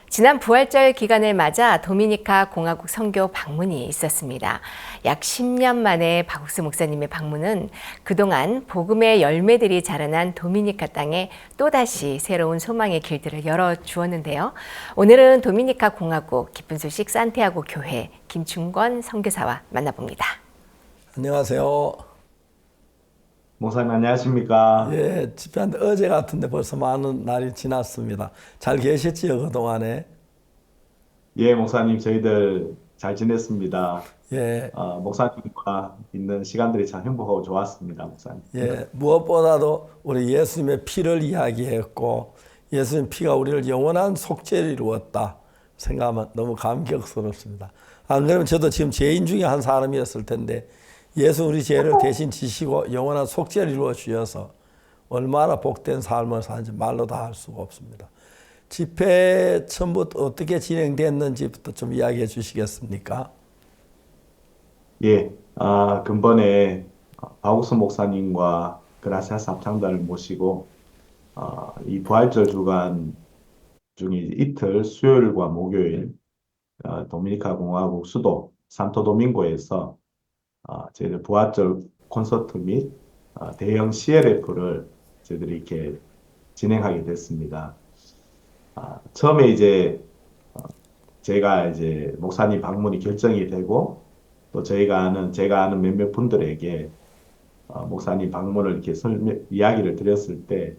지난 부활절 기간을 맞아 도미니카 공화국 선교 방문이 있었습니다. 약 10년 만에 박욱수 목사님의 방문은 그동안 복음의 열매들이 자라난 도미니카 땅에 또다시 새로운 소망의 길들을 열어주었는데요. 오늘은 도미니카 공화국 기쁜 소식 산티아고 교회 김충권 선교사와 만나봅니다. 안녕하세요. 목사님 안녕하십니까? 예, 집회한테 어제 같은데 벌써 많은 날이 지났습니다. 잘 계셨지요, 그동안에? 예, 목사님 저희들 잘 지냈습니다. 예. 목사님과 있는 시간들이 참 행복하고 좋았습니다, 목사님. 예, 무엇보다도 우리 예수님의 피를 이야기했고 예수님 피가 우리를 영원한 속죄를 이루었다 생각하면 너무 감격스럽습니다. 안 그러면 저도 지금 죄인 중에 한 사람이었을 텐데 예수 우리 죄를 대신 지시고 영원한 속죄를 이루어 주셔서 얼마나 복된 삶을 사는지 말로 다 할 수가 없습니다. 집회 처음부터 어떻게 진행됐는지부터 좀 이야기해 주시겠습니까? 예, 근본에 박욱수 목사님과 그라시아스 합창단을 모시고 이 부활절 주간 중에 이틀 수요일과 목요일 도미니카 공화국 수도 산토도밍고에서 저희들 부활절 콘서트 및 대형 CLF를 저희들이 이렇게 진행하게 됐습니다. 처음에 이제 제가 이제 목사님 방문이 결정이 되고 또 제가 아는 몇몇 분들에게 목사님 방문을 이렇게 이야기를 드렸을 때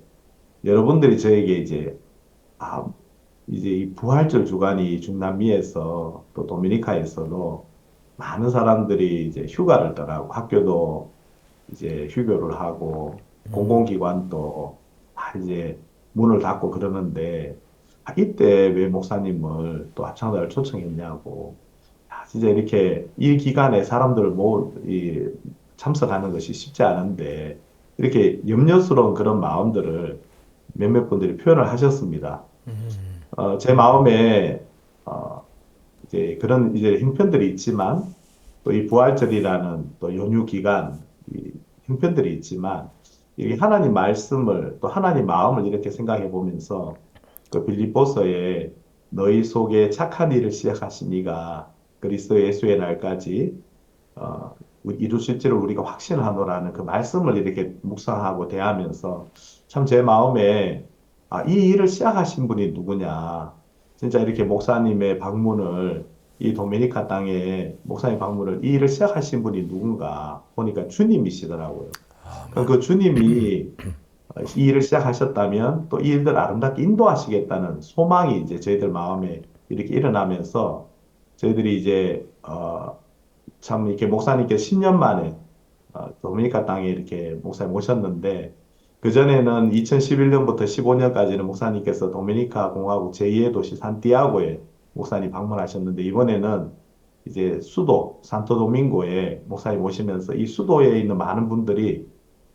여러분들이 저에게 이제 이 부활절 주간이 중남미에서 또 도미니카에서도 많은 사람들이 이제 휴가를 떠나고 학교도 이제 휴교를 하고 공공기관도 다 이제 문을 닫고 그러는데 이때 왜 목사님을 또 합창단을 초청했냐고. 진짜 이렇게 이 기간에 사람들을 참석하는 것이 쉽지 않은데 이렇게 염려스러운 그런 마음들을 몇몇 분들이 표현을 하셨습니다. 제 마음에 이제 그런 이제 형편들이 있지만 또 이 부활절이라는 또 연휴 기간 이 형편들이 있지만 이 하나님 말씀을 또 하나님 마음을 이렇게 생각해 보면서 그 빌립보서에 너희 속에 착한 일을 시작하신 이가 그리스도 예수의 날까지 이루실지를 우리가 확신하노라는 그 말씀을 이렇게 묵상하고 대하면서 참 제 마음에 이 일을 시작하신 분이 누구냐. 진짜 이렇게 목사님의 방문을 이 도미니카 땅에 목사님 방문을 이 일을 시작하신 분이 누군가 보니까 주님이시더라고요. 그 주님이 이 일을 시작하셨다면 또 이 일들 아름답게 인도하시겠다는 소망이 이제 저희들 마음에 이렇게 일어나면서 저희들이 이제 참 이렇게 목사님께 10년 만에 도미니카 땅에 이렇게 목사님 모셨는데 그전에는 2011년부터 15년까지는 목사님께서 도미니카 공화국 제2의 도시 산티아고에 목사님 방문하셨는데 이번에는 이제 수도 산토도밍고에 목사님 오시면서 이 수도에 있는 많은 분들이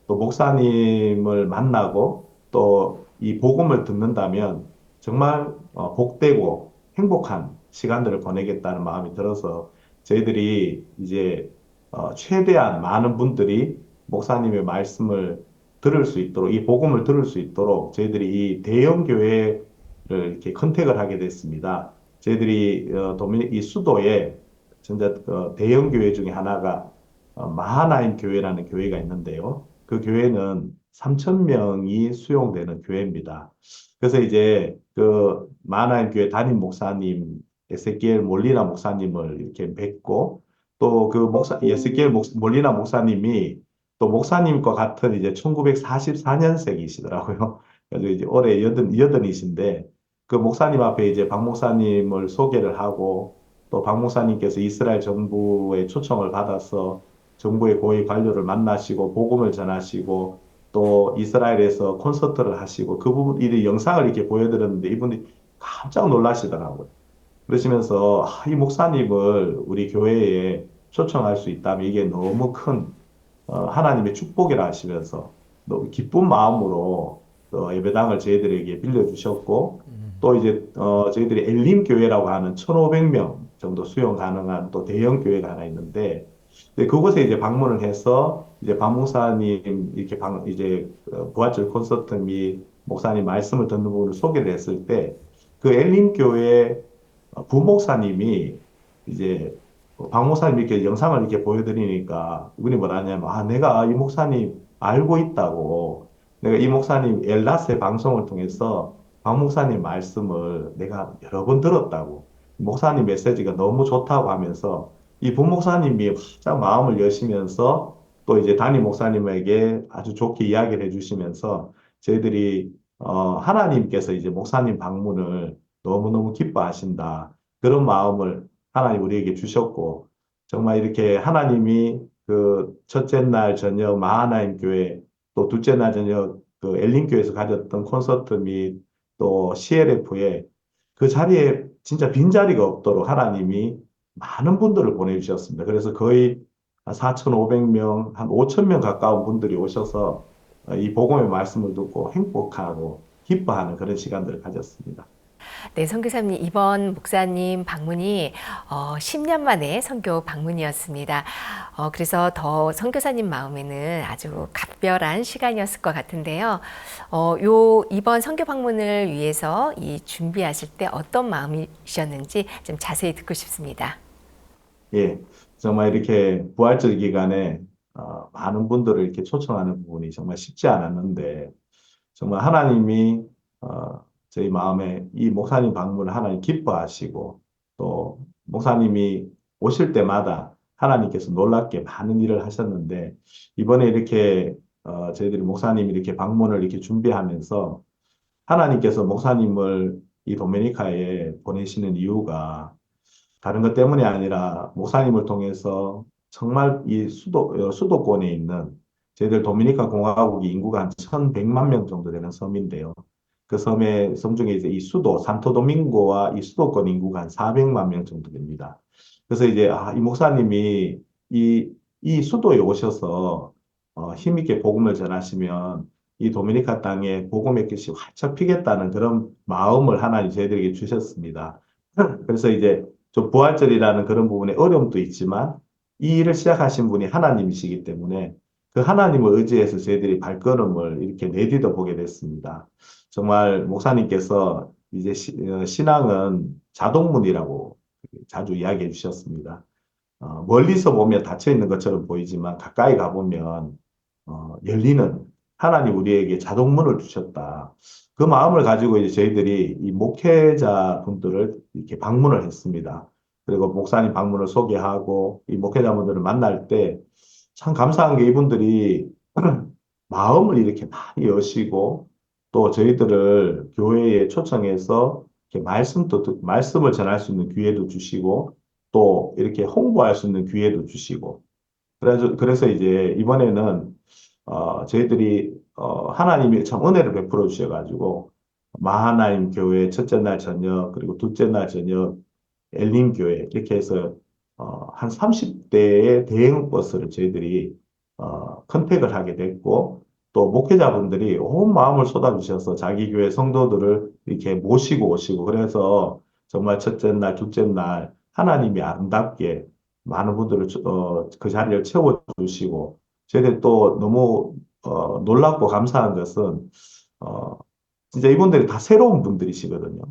또 목사님을 만나고 또 이 복음을 듣는다면 정말 복되고 행복한 시간들을 보내겠다는 마음이 들어서 저희들이 이제 최대한 많은 분들이 목사님의 말씀을 들을 수 있도록 이 복음을 들을 수 있도록 저희들이 이 대형 교회를 이렇게 컨택을 하게 됐습니다. 저희들이 이 수도에 진짜 대형 교회 중에 하나가 마하나임 교회라는 교회가 있는데요. 그 교회는 3,000명이 수용되는 교회입니다. 그래서 이제 그 마하나임 교회 담임 목사님 에스겔 몰리나 목사님을 이렇게 뵙고 또 그 에스겔 몰리나 목사님이 또 목사님과 같은 이제 1944년생이시더라고요. 그래서 이제 올해 여든이신데 그 목사님 앞에 이제 박 목사님을 소개를 하고 또 박 목사님께서 이스라엘 정부의 초청을 받아서 정부의 고위 관료를 만나시고 복음을 전하시고 또 이스라엘에서 콘서트를 하시고 그 부분 이 영상을 이렇게 보여드렸는데 이분이 깜짝 놀라시더라고요. 그러시면서 이 목사님을 우리 교회에 초청할 수 있다면 이게 너무 큰 하나님의 축복이라 하시면서 너무 기쁜 마음으로 예배당을 저희들에게 빌려주셨고 또 이제 저희들이 엘림 교회라고 하는 1,500명 정도 수용 가능한 또 대형 교회가 하나 있는데 그곳에 이제 방문을 해서 이제 박 목사님 이렇게 이제 부활절 콘서트 및 목사님 말씀을 듣는 부분을 소개를 했을 때 그 엘림 교회 부목사님이 이제 박 목사님 이렇게 영상을 이렇게 보여드리니까 이분이 뭐라냐면 내가 이 목사님 알고 있다고 내가 이 목사님 엘라세 방송을 통해서 박 목사님 말씀을 내가 여러 번 들었다고 목사님 메시지가 너무 좋다고 하면서 이 부목사님이 활짝 마음을 여시면서 또 이제 담임 목사님에게 아주 좋게 이야기를 해주시면서 저희들이 하나님께서 이제 목사님 방문을 너무너무 기뻐하신다. 그런 마음을 하나님 우리에게 주셨고 정말 이렇게 하나님이 그 첫째 날 저녁 마하나임 교회 또 둘째 날 저녁 그 엘린 교회에서 가졌던 콘서트 및 또 CLF에 그 자리에 진짜 빈자리가 없도록 하나님이 많은 분들을 보내주셨습니다. 그래서 거의 4,500명, 한 5,000명 가까운 분들이 오셔서 이 복음의 말씀을 듣고 행복하고 기뻐하는 그런 시간들을 가졌습니다. 네, 선교사님 이번 목사님 방문이 10년 만에 선교 방문이었습니다. 그래서 더 선교사님 마음에는 아주 각별한 시간이었을 것 같은데요. 이번 선교 방문을 위해서 이 준비하실 때 어떤 마음이셨는지 좀 자세히 듣고 싶습니다. 예, 정말 이렇게 부활절 기간에 많은 분들을 이렇게 초청하는 부분이 정말 쉽지 않았는데 정말 하나님이 저희 마음에 이 목사님 방문을 하나님 기뻐하시고 또 목사님이 오실 때마다 하나님께서 놀랍게 많은 일을 하셨는데 이번에 이렇게 저희들이 목사님이 이렇게 방문을 이렇게 준비하면서 하나님께서 목사님을 이 도미니카에 보내시는 이유가 다른 것 때문이 아니라 목사님을 통해서 정말 이 수도권에 있는 저희들 도미니카 공화국이 인구가 한 1,100만 명 정도 되는 섬인데요. 그 섬 중에 이제 이 수도, 산토도밍고와 이 수도권 인구가 한 400만 명 정도 됩니다. 그래서 이제, 이 목사님이 이 수도에 오셔서, 힘있게 복음을 전하시면 이 도미니카 땅에 복음의 빛이 활짝 피겠다는 그런 마음을 하나님 저희들에게 주셨습니다. 그래서 이제 좀 부활절이라는 그런 부분에 어려움도 있지만 이 일을 시작하신 분이 하나님이시기 때문에 그 하나님을 의지해서 저희들이 발걸음을 이렇게 내딛어 보게 됐습니다. 정말 목사님께서 이제 신앙은 자동문이라고 자주 이야기해 주셨습니다. 멀리서 보면 닫혀 있는 것처럼 보이지만 가까이 가보면 열리는 하나님 우리에게 자동문을 주셨다. 그 마음을 가지고 이제 저희들이 이 목회자 분들을 이렇게 방문을 했습니다. 그리고 목사님 방문을 소개하고 이 목회자분들을 만날 때 참 감사한 게 이분들이 마음을 이렇게 많이 여시고 또 저희들을 교회에 초청해서 이렇게 말씀을 전할 수 있는 기회도 주시고 또 이렇게 홍보할 수 있는 기회도 주시고 그래서 이제 이번에는 저희들이 하나님이 참 은혜를 베풀어 주셔가지고 마하나임 교회 첫째 날 저녁 그리고 둘째 날 저녁 엘림 교회 이렇게 해서 한 30대의 대형 버스를 저희들이 컨택을 하게 됐고 또 목회자분들이 온 마음을 쏟아주셔서 자기 교회 성도들을 이렇게 모시고 오시고 그래서 정말 첫째 날 둘째 날 하나님이 아름답게 많은 분들을 그 자리를 채워주시고 저희들 또 너무 놀랍고 감사한 것은 진짜 이분들이 다 새로운 분들이시거든요.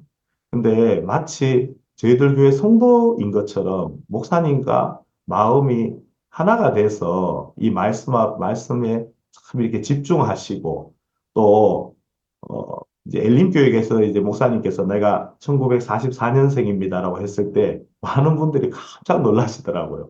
근데 마치 저희들 교회 성도인 것처럼 목사님과 마음이 하나가 돼서 이 말씀에 참 이렇게 집중하시고 또 이제 엘림교회에서 이제 목사님께서 내가 1944년생입니다라고 했을 때 많은 분들이 깜짝 놀라시더라고요.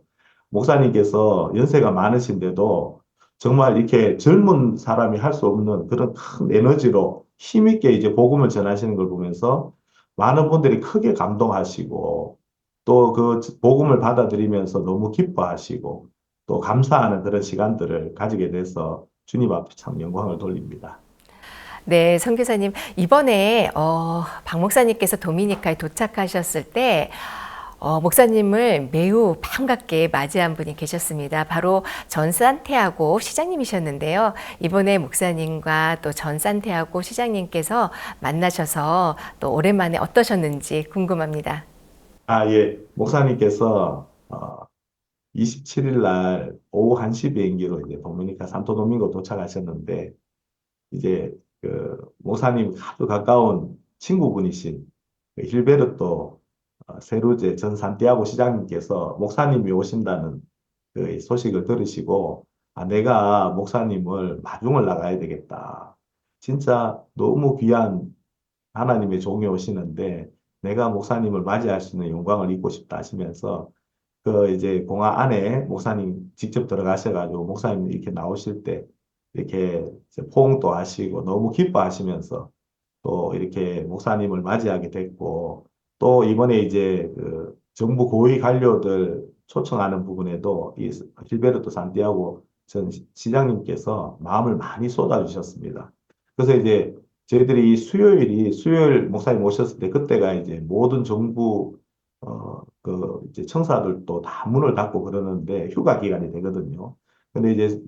목사님께서 연세가 많으신데도 정말 이렇게 젊은 사람이 할 수 없는 그런 큰 에너지로 힘있게 이제 복음을 전하시는 걸 보면서 많은 분들이 크게 감동하시고 또 그 복음을 받아들이면서 너무 기뻐하시고 또 감사하는 그런 시간들을 가지게 돼서 주님 앞에 참 영광을 돌립니다. 네, 선교사님 이번에 박 목사님께서 도미니카에 도착하셨을 때 목사님을 매우 반갑게 맞이한 분이 계셨습니다. 바로 전 산티아고 시장님이셨는데요. 이번에 목사님과 또 전 산티아고 시장님께서 만나셔서 또 오랜만에 어떠셨는지 궁금합니다. 예. 목사님께서 27일 날 오후 1시 비행기로 이제 도미니카 산토도밍고 도착하셨는데 이제 그 목사님 아주 가까운 친구분이신 힐베르토 세루제 전 산티아고 시장님께서 목사님이 오신다는 그 소식을 들으시고 내가 목사님을 마중을 나가야 되겠다. 진짜 너무 귀한 하나님의 종이 오시는데 내가 목사님을 맞이할 수 있는 영광을 입고 싶다 하시면서 그 이제 공항 안에 목사님 직접 들어가셔가지고 목사님 이렇게 나오실 때 이렇게 포옹도 하시고 너무 기뻐하시면서 또 이렇게 목사님을 맞이하게 됐고 또 이번에 이제 그 정부 고위 관료들 초청하는 부분에도 이 힐베르토 산티아고 전 시장님께서 마음을 많이 쏟아주셨습니다. 그래서 이제 저희들이 수요일 목사님 오셨을 때 그때가 이제 모든 정부 그 이제 청사들도 다 문을 닫고 그러는데 휴가 기간이 되거든요. 근데 이제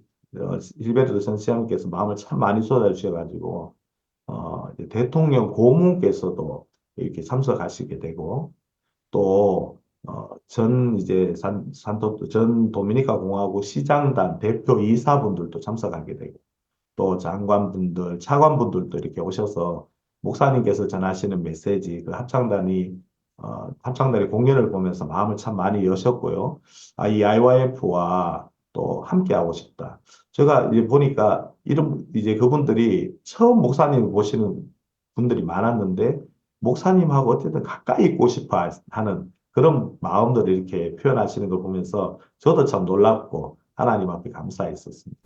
힐베르토 전 시장님께서 마음을 참 많이 쏟아주셔가지고 이제 대통령 고문께서도 이렇게 참석하시게 되고 또 전 도미니카 공화국 시장단 대표 이사분들도 참석하게 되고 또 장관분들, 차관분들도 이렇게 오셔서 목사님께서 전하시는 메시지, 그 합창단의 공연을 보면서 마음을 참 많이 여셨고요. 이 IYF와 또 함께하고 싶다. 제가 이제 보니까 이제 그분들이 처음 목사님을 보시는 분들이 많았는데 목사님하고 어쨌든 가까이 있고 싶어 하는 그런 마음들을 이렇게 표현하시는 걸 보면서 저도 참 놀랍고 하나님 앞에 감사했었습니다.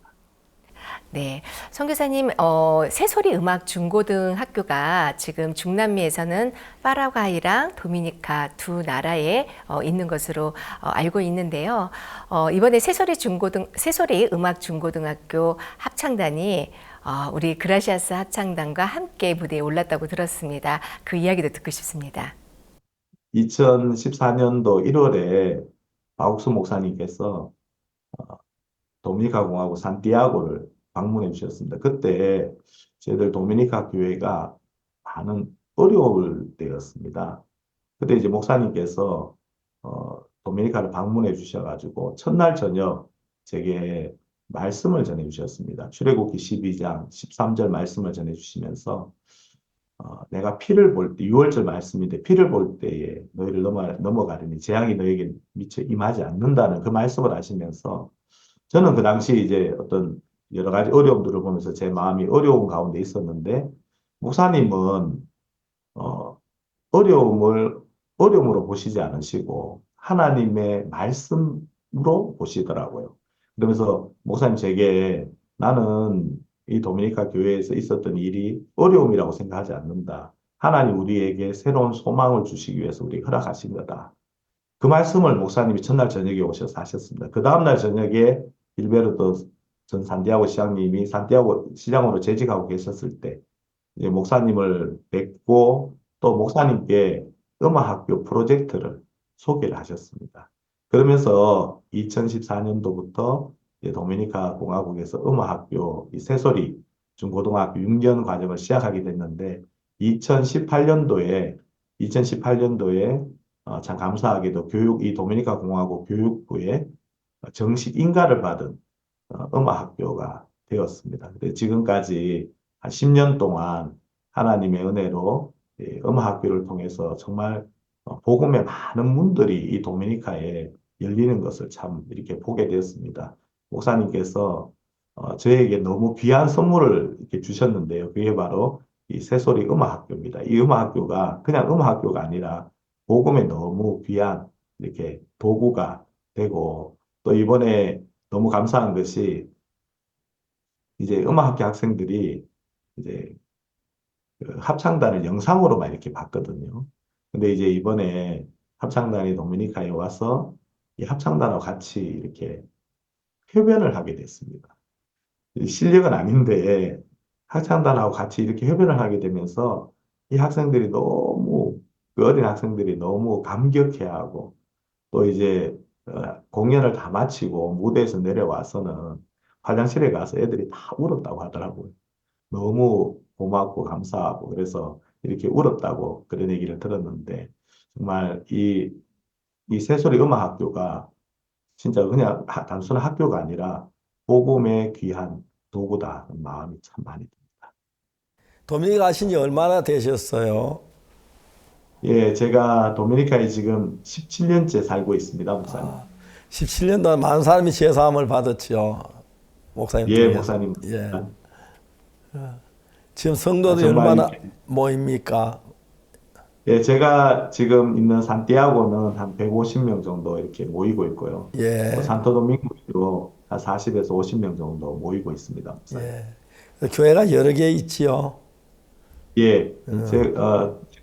네, 선교사님, 새소리 음악 중고등학교가 지금 중남미에서는 파라과이랑 도미니카 두 나라에 있는 것으로 알고 있는데요. 이번에 새소리 음악 중고등학교 합창단이 우리 그라시아스 합창단과 함께 무대에 올랐다고 들었습니다. 그 이야기도 듣고 싶습니다. 2014년도 1월에 마욱수 목사님께서 도미니카 공화국 산티아고를 방문해 주셨습니다. 그때 저희들 도미니카 교회가 많은 어려울 때였습니다. 그때 이제 목사님께서 도미니카를 방문해 주셔가지고 첫날 저녁 제게 말씀을 전해 주셨습니다. 출애굽기 12장 13절 말씀을 전해 주시면서 내가 피를 볼 때, 6월절 말씀인데 피를 볼 때에 너희를 넘어가려니 재앙이 너에게 미처 임하지 않는다는 그 말씀을 하시면서 저는 그 당시 이제 어떤 여러 가지 어려움들을 보면서 제 마음이 어려운 가운데 있었는데 목사님은 어려움으로 보시지 않으시고 하나님의 말씀으로 보시더라고요. 그러면서 목사님 제게 나는 이 도미니카 교회에서 있었던 일이 어려움이라고 생각하지 않는다. 하나님 우리에게 새로운 소망을 주시기 위해서 우리 허락하신 거다. 그 말씀을 목사님이 첫날 저녁에 오셔서 하셨습니다. 그 다음날 저녁에 길베르토 전 산티아고 시장님이 산티아고 시장으로 재직하고 계셨을 때 이제 목사님을 뵙고 또 목사님께 음악학교 프로젝트를 소개를 하셨습니다. 그러면서 2014년도부터 도미니카 공화국에서 음악학교 이 새소리 중고등학교 6년 과정을 시작하게 됐는데 2018년도에 참 감사하게도 이 도미니카 공화국 교육부에 정식 인가를 받은 음악학교가 되었습니다. 지금까지 한 10년 동안 하나님의 은혜로 음악학교를 통해서 정말 복음의 많은 문들이 이 도미니카에 열리는 것을 참 이렇게 보게 되었습니다. 목사님께서 저에게 너무 귀한 선물을 이렇게 주셨는데요. 그게 바로 이 새소리 음악학교입니다. 이 음악학교가 그냥 음악학교가 아니라 복음에 너무 귀한 이렇게 도구가 되고 또 이번에 너무 감사한 것이 이제 음악학교 학생들이 이제 그 합창단을 영상으로만 이렇게 봤거든요. 근데 이제 이번에 합창단이 도미니카에 와서 이 합창단하고 같이 이렇게 협연을 하게 됐습니다. 실력은 아닌데 합창단하고 같이 이렇게 협연을 하게 되면서 이 학생들이 그 어린 학생들이 너무 감격해하고 또 이제 공연을 다 마치고 무대에서 내려와서는 화장실에 가서 애들이 다 울었다고 하더라고요. 너무 고맙고 감사하고 그래서 이렇게 울었다고 그런 얘기를 들었는데 정말 이 새소리 음악학교가 진짜 그냥 단순한 학교가 아니라 복음의 귀한 도구다 하는 마음이 참 많이 듭니다. 도미니카 가신 지 얼마나 되셨어요? 예, 제가 도미니카에 지금 17년째 살고 있습니다, 목사님. 17년 동안 많은 사람이 제사함을 받았죠. 목사님. 예, 목사님. 예. 지금 성도들이 얼마나 모입니까? 예, 제가 지금 있는 산티아고는 한 150명 정도 이렇게 모이고 있고요. 예. 산토도밍고도 한 40에서 50명 정도 모이고 있습니다, 목사님. 예. 교회가 여러 개 있지요. 예,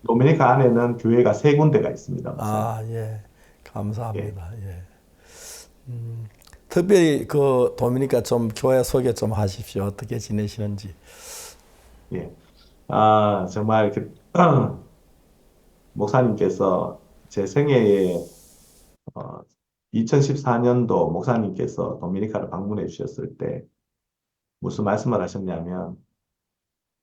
도미니카 안에는 교회가 3군데가 있습니다. 목사님. 예. 감사합니다. 예. 특별히 그 도미니카 좀 교회 소개 좀 하십시오. 어떻게 지내시는지. 예. 정말 목사님께서 제 생애에 2014년도 목사님께서 도미니카를 방문해 주셨을 때 무슨 말씀을 하셨냐면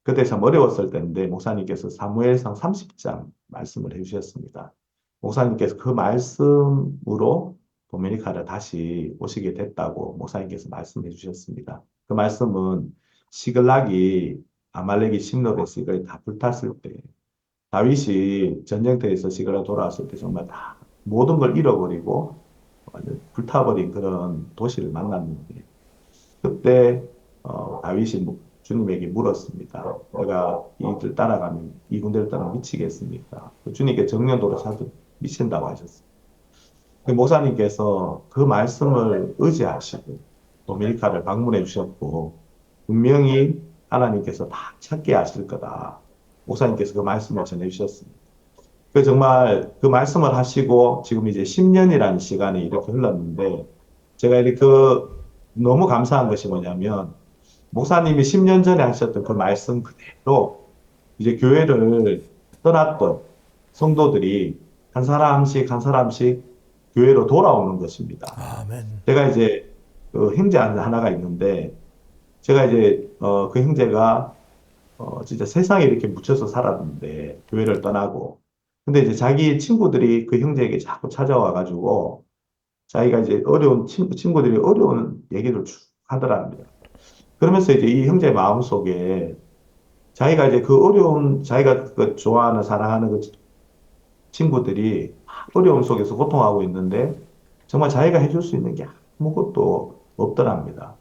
그때 참 어려웠을 때인데 목사님께서 사무엘상 30장 말씀을 해주셨습니다. 목사님께서 그 말씀으로 도미니카를 다시 오시게 됐다고 목사님께서 말씀해 주셨습니다. 그 말씀은 시글락이 아말렉이 침노돼서 시글락이 다 불탔을 때 다윗이 전쟁터에서 시글락 돌아왔을 때 정말 다 모든 걸 잃어버리고 완전 불타버린 그런 도시를 만났는데 그때 다윗이 주님에게 물었습니다. 내가 이들 따라가면 이 군대를 따라 미치겠습니까? 주님께 정령도로 사도 미친다고 하셨습니다. 목사님께서 그 말씀을 의지하시고 도미니카를 방문해 주셨고 분명히 하나님께서 다 찾게 하실 거다. 목사님께서 그 말씀을 전해주셨습니다. 그 정말 그 말씀을 하시고 지금 이제 10년이라는 시간이 이렇게 흘렀는데 제가 이렇게 너무 감사한 것이 뭐냐면 목사님이 10년 전에 하셨던 그 말씀 그대로 이제 교회를 떠났던 성도들이 한 사람씩 한 사람씩 교회로 돌아오는 것입니다. 아멘. 제가 이제 그 형제 하나가 있는데 제가 이제 그 형제가 진짜 세상에 이렇게 묻혀서 살았는데 교회를 떠나고 근데 이제 자기 친구들이 그 형제에게 자꾸 찾아와 가지고 자기가 이제 어려운 친구들이 어려운 얘기를 쭉 하더랍니다. 그러면서 이제 이 형제의 마음속에 자기가 이제 그 어려운 자기가 그 좋아하는 사랑하는 그 친구들이 어려움 속에서 고통하고 있는데 정말 자기가 해줄 수 있는 게 아무것도 없더랍니다.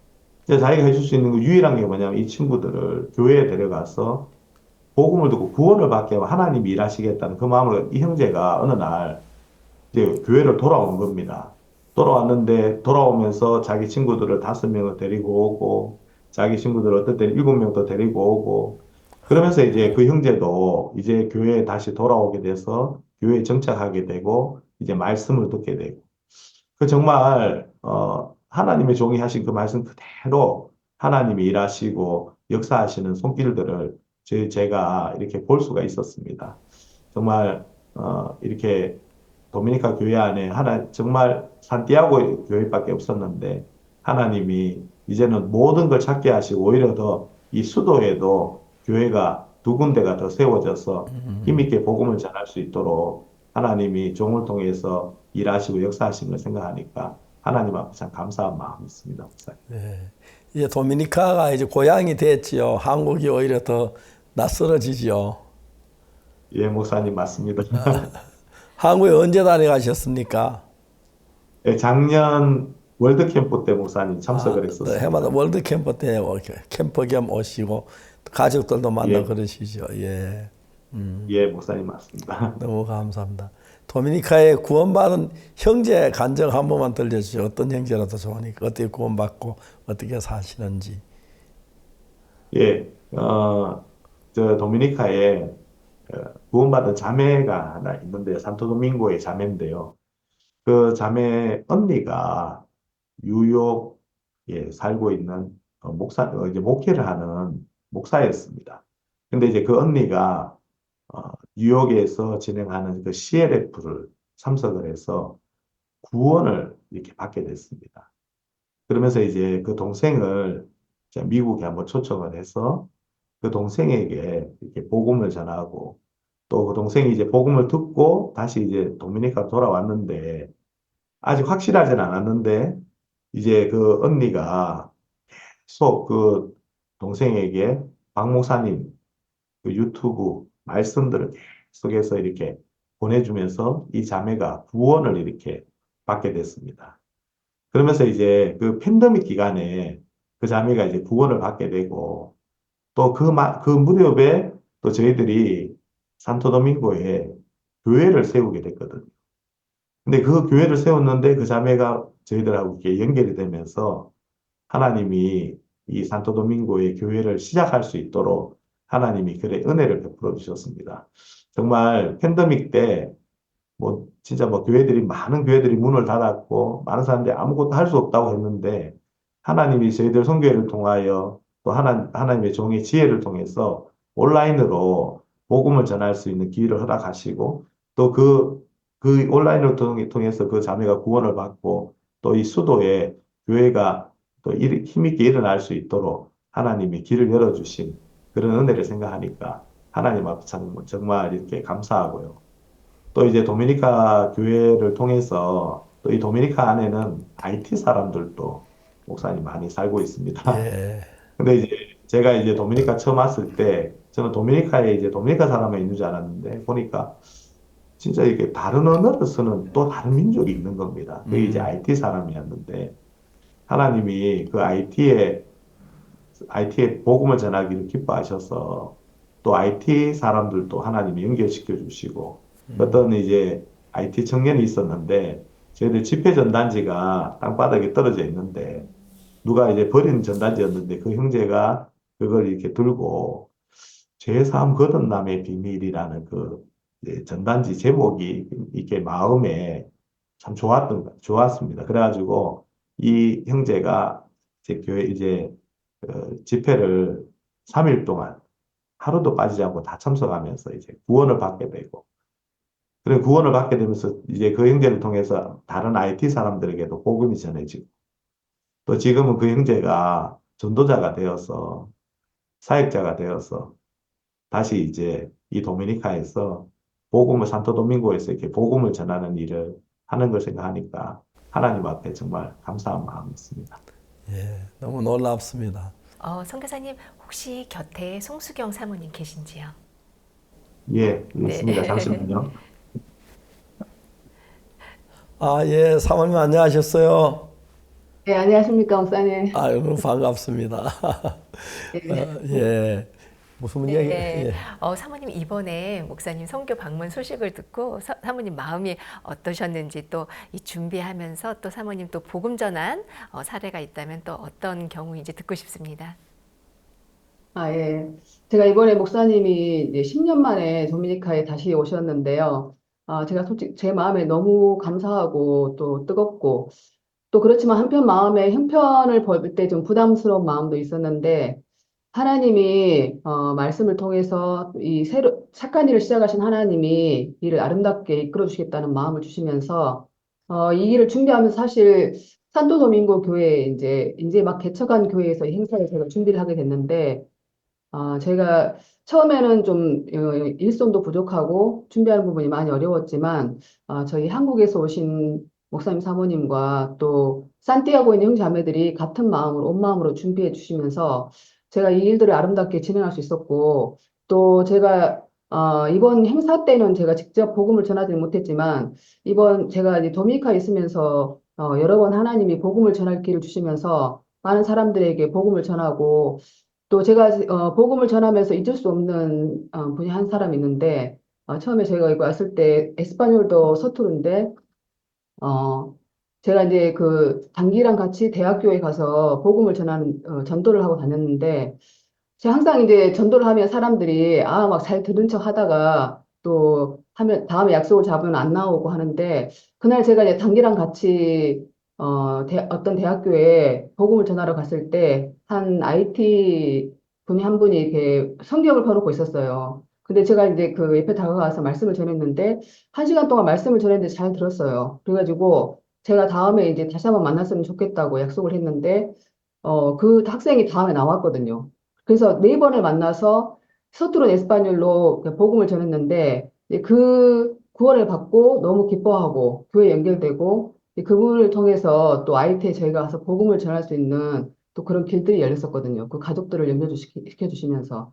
이제 자기가 해줄 수 있는 그 유일한 게 뭐냐면 이 친구들을 교회에 데려가서 복음을 듣고 구원을 받게 하면 하나님이 일하시겠다는 그 마음으로 이 형제가 어느 날 이제 교회를 돌아온 겁니다. 돌아왔는데 돌아오면서 자기 친구들을 5명을 데리고 오고 자기 친구들 어떨 때는 7명도 데리고 오고 그러면서 이제 그 형제도 이제 교회에 다시 돌아오게 돼서 교회에 정착하게 되고 이제 말씀을 듣게 되고 그 정말 하나님의 종이 하신 그 말씀 그대로 하나님이 일하시고 역사하시는 손길들을 제가 이렇게 볼 수가 있었습니다. 정말 이렇게 도미니카 교회 안에 정말 산티아고 교회밖에 없었는데 하나님이 이제는 모든 걸 찾게 하시고 오히려 더 이 수도에도 교회가 2군데가 더 세워져서 힘있게 복음을 전할 수 있도록 하나님이 종을 통해서 일하시고 역사하신 걸 생각하니까 하나님 앞에 참 감사한 마음이 있습니다. 네. 이제 도미니카가 이제 고향이 됐지요. 한국이 오히려 더 낯설어지지요. 예, 목사님 맞습니다. 한국에 언제 다녀가셨습니까? 예, 작년 월드캠프 때 목사님 참석을 했었어요. 해마다 월드캠프 때 캠프 겸 오시고 가족들도 만나 예. 그러시죠. 예. 예, 목사님 맞습니다. 너무 감사합니다. 도미니카에 구원받은 형제 간증 한 번만 들려주시죠. 어떤 형제라도 좋으니까 어떻게 구원받고 어떻게 사시는지. 예, 저 도미니카에 구원받은 자매가 하나 있는데 산토도밍고의 자매인데요. 그 자매 언니가 뉴욕에 살고 있는 이제 목회를 하는 목사였습니다. 근데 이제 그 언니가 뉴욕에서 진행하는 그 CLF를 참석을 해서 구원을 이렇게 받게 됐습니다. 그러면서 이제 그 동생을 미국에 한번 초청을 해서 그 동생에게 이렇게 복음을 전하고 또 그 동생이 이제 복음을 듣고 다시 이제 도미니카 돌아왔는데 아직 확실하진 않았는데 이제 그 언니가 계속 그 동생에게 박 목사님 그 유튜브 말씀들을 계속해서 이렇게 보내주면서 이 자매가 구원을 이렇게 받게 됐습니다. 그러면서 이제 그 팬데믹 기간에 그 자매가 이제 구원을 받게 되고 또 그 무렵에 또 저희들이 산토도밍고에 교회를 세우게 됐거든요. 근데 그 교회를 세웠는데 그 자매가 저희들하고 이렇게 연결이 되면서 하나님이 이 산토도밍고의 교회를 시작할 수 있도록 하나님이 그의 은혜를 베풀어 주셨습니다. 정말 팬데믹 때 뭐 진짜 뭐 많은 교회들이 문을 닫았고 많은 사람들이 아무것도 할 수 없다고 했는데 하나님이 저희들 선교회를 통하여 또 하나님의 종의 지혜를 통해서 온라인으로 복음을 전할 수 있는 기회를 허락하시고 또 그 온라인을 통해서 그 자매가 구원을 받고 또 이 수도에 교회가 또 힘있게 일어날 수 있도록 하나님이 길을 열어주신 그런 은혜를 생각하니까 하나님 앞에 정말 이렇게 감사하고요. 또 이제 도미니카 교회를 통해서 또 이 도미니카 안에는 IT 사람들도 목사님 많이 살고 있습니다. 예. 근데 이제 제가 이제 도미니카 처음 왔을 때 저는 도미니카에 이제 도미니카 사람만 있는 줄 알았는데 보니까 진짜 이게 다른 언어를 쓰는 또 다른 민족이 있는 겁니다. 그게 이제 IT 사람이었는데 하나님이 그 IT에 복음을 전하기를 기뻐하셔서 또 IT 사람들도 하나님이 연결시켜 주시고 어떤 이제 IT 청년이 있었는데 저희들 집회 전단지가 땅바닥에 떨어져 있는데 누가 이제 버린 전단지였는데 그 형제가 그걸 이렇게 들고 제3 거듭남의 비밀이라는 그 이제 전단지 제목이 이렇게 마음에 참 좋았습니다. 그래가지고 이 형제가 이제 교회 이제 집회를 3일 동안 하루도 빠지지 않고 다 참석하면서 이제 구원을 받게 되고, 그리고 구원을 받게 되면서 이제 그 형제를 통해서 다른 IT 사람들에게도 복음이 전해지고, 또 지금은 그 형제가 전도자가 되어서 사역자가 되어서 다시 이제 이 도미니카에서 복음을 산토도밍고에서 이렇게 복음을 전하는 일을 하는 걸 생각하니까 하나님 앞에 정말 감사한 마음이 있습니다. 예, 너무 놀랍습니다. 선교사님 혹시 곁에 송수경 사모님 계신지요? 예, 있습니다. 잠시만요. 아, 예, 사모님 안녕하셨어요? 네, 안녕하십니까, 목사님. 아유, 반갑습니다. 예. 무슨 얘기? 네. 예. 사모님 이번에 목사님 선교 방문 소식을 듣고 사모님 마음이 어떠셨는지, 또 이 준비하면서 또 사모님 또 복음 전한 사례가 있다면 또 어떤 경우인지 듣고 싶습니다. 아, 예. 제가 이번에 목사님이 이제 10년 만에 도미니카에 다시 오셨는데요. 제가 솔직히 제 마음에 너무 감사하고 또 뜨겁고, 또 그렇지만 한편 마음에 형편을 볼 때 좀 부담스러운 마음도 있었는데, 하나님이 말씀을 통해서 이 새로 착한 일을 시작하신 하나님이 일을 아름답게 이끌어 주시겠다는 마음을 주시면서 이 일을 준비하면서 사실 산토도밍고 교회 이제 막 개척한 교회에서 이 행사를 제가 준비를 하게 됐는데, 제가 처음에는 좀 일손도 부족하고 준비하는 부분이 많이 어려웠지만, 저희 한국에서 오신 목사님 사모님과 또 산티아고에 있는 형제자매들이 같은 마음으로 온 마음으로 준비해 주시면서 제가 이 일들을 아름답게 진행할 수 있었고, 또 제가 이번 행사 때는 제가 직접 복음을 전하지 못했지만, 이번 제가 이제 도미니카에 있으면서 여러 번 하나님이 복음을 전할 기회를 주시면서 많은 사람들에게 복음을 전하고, 또 제가 복음을 전하면서 잊을 수 없는 분이 한 사람이 있는데, 처음에 제가 여기 왔을 때 에스파뇰도 서투른데 제가 이제 그 단기랑 같이 대학교에 가서 복음을 전하는 전도를 하고 다녔는데, 제가 항상 이제 전도를 하면 사람들이 막 잘 들은 척 하다가 또 하면 다음에 약속을 잡으면 안 나오고 하는데, 그날 제가 이제 단기랑 같이 어떤 대학교에 복음을 전하러 갔을 때 한 IT 분이 한 분이 이렇게 성경을 펴놓고 있었어요. 근데 제가 이제 그 옆에 다가가서 말씀을 전했는데 1시간 동안 말씀을 전했는데 잘 들었어요. 그래가지고 제가 다음에 이제 다시 한번 만났으면 좋겠다고 약속을 했는데 그 학생이 다음에 나왔거든요. 그래서 4번을 만나서 서투른 에스파뇰로 복음을 전했는데 그 구원을 받고 너무 기뻐하고 교회 연결되고 그분을 통해서 또 IT에 저희가 가서 복음을 전할 수 있는 또 그런 길들이 열렸었거든요. 그 가족들을 연결시켜주시면서.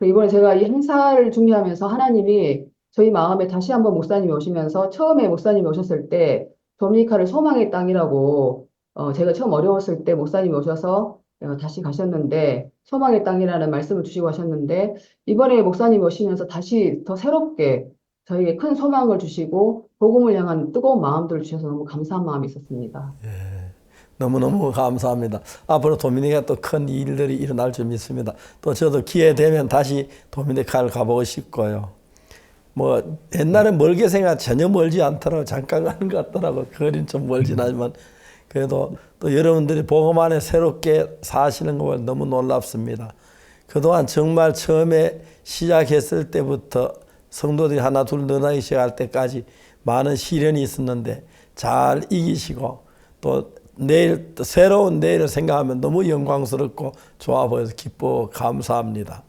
이번에 제가 이 행사를 준비하면서 하나님이 저희 마음에 다시 한번 목사님이 오시면서, 처음에 목사님이 오셨을 때 도미니카를 소망의 땅이라고 제가 처음 어려웠을 때 목사님이 오셔서 다시 가셨는데 소망의 땅이라는 말씀을 주시고 하셨는데, 이번에 목사님이 오시면서 다시 더 새롭게 저희에게 큰 소망을 주시고 복음을 향한 뜨거운 마음들을 주셔서 너무 감사한 마음이 있었습니다. 예, 너무너무 감사합니다. 앞으로 도미니카 또 큰 일들이 일어날 줄 믿습니다. 또 저도 기회 되면 다시 도미니카를 가보고 싶고요. 뭐 옛날에 멀게 생각 전혀 멀지 않더라고. 잠깐 가는 것 같더라고. 거리는 좀 멀진 하지만 그래도 또 여러분들이 복음 안에 새롭게 사시는 거 너무 놀랍습니다. 그동안 정말 처음에 시작했을 때부터 성도들이 하나 둘 늘어나기 시작할 때까지 많은 시련이 있었는데 잘 이기시고, 또 내일 또 새로운 내일을 생각하면 너무 영광스럽고 좋아 보여서 기뻐 감사합니다.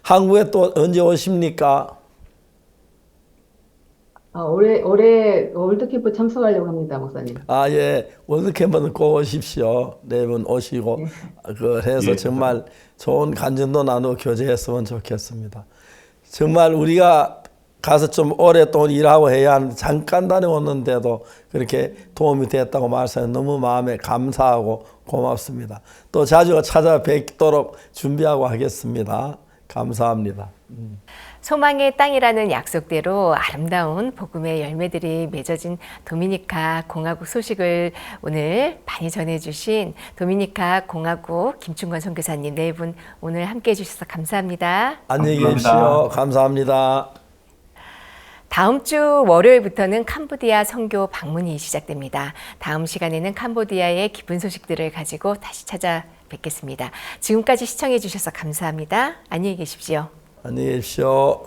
한국에 또 언제 오십니까? 올해 월드캠프 참석하려고 합니다, 목사님. 예. 월드캠프는 꼭 오십시오. 내분 오시고, 그래서 정말 좋은 간증도 나누고 교제했으면 좋겠습니다. 정말 우리가 가서 좀 오랫동안 일하고 해야 하는데 잠깐 다녀왔는데도 그렇게 도움이 됐다고 말씀해 너무 마음에 감사하고 고맙습니다. 또 자주 찾아뵙도록 준비하고 하겠습니다. 감사합니다. 소망의 땅이라는 약속대로 아름다운 복음의 열매들이 맺어진 도미니카 공화국 소식을 오늘 많이 전해주신 도미니카 공화국 김충건 선교사님 네 분 오늘 함께해 주셔서 감사합니다. 안녕히 계십시오. 감사합니다. 다음 주 월요일부터는 캄보디아 선교 방문이 시작됩니다. 다음 시간에는 캄보디아의 기쁜 소식들을 가지고 다시 찾아뵙겠습니다. 지금까지 시청해 주셔서 감사합니다. 안녕히 계십시오. 안녕히 계십시오.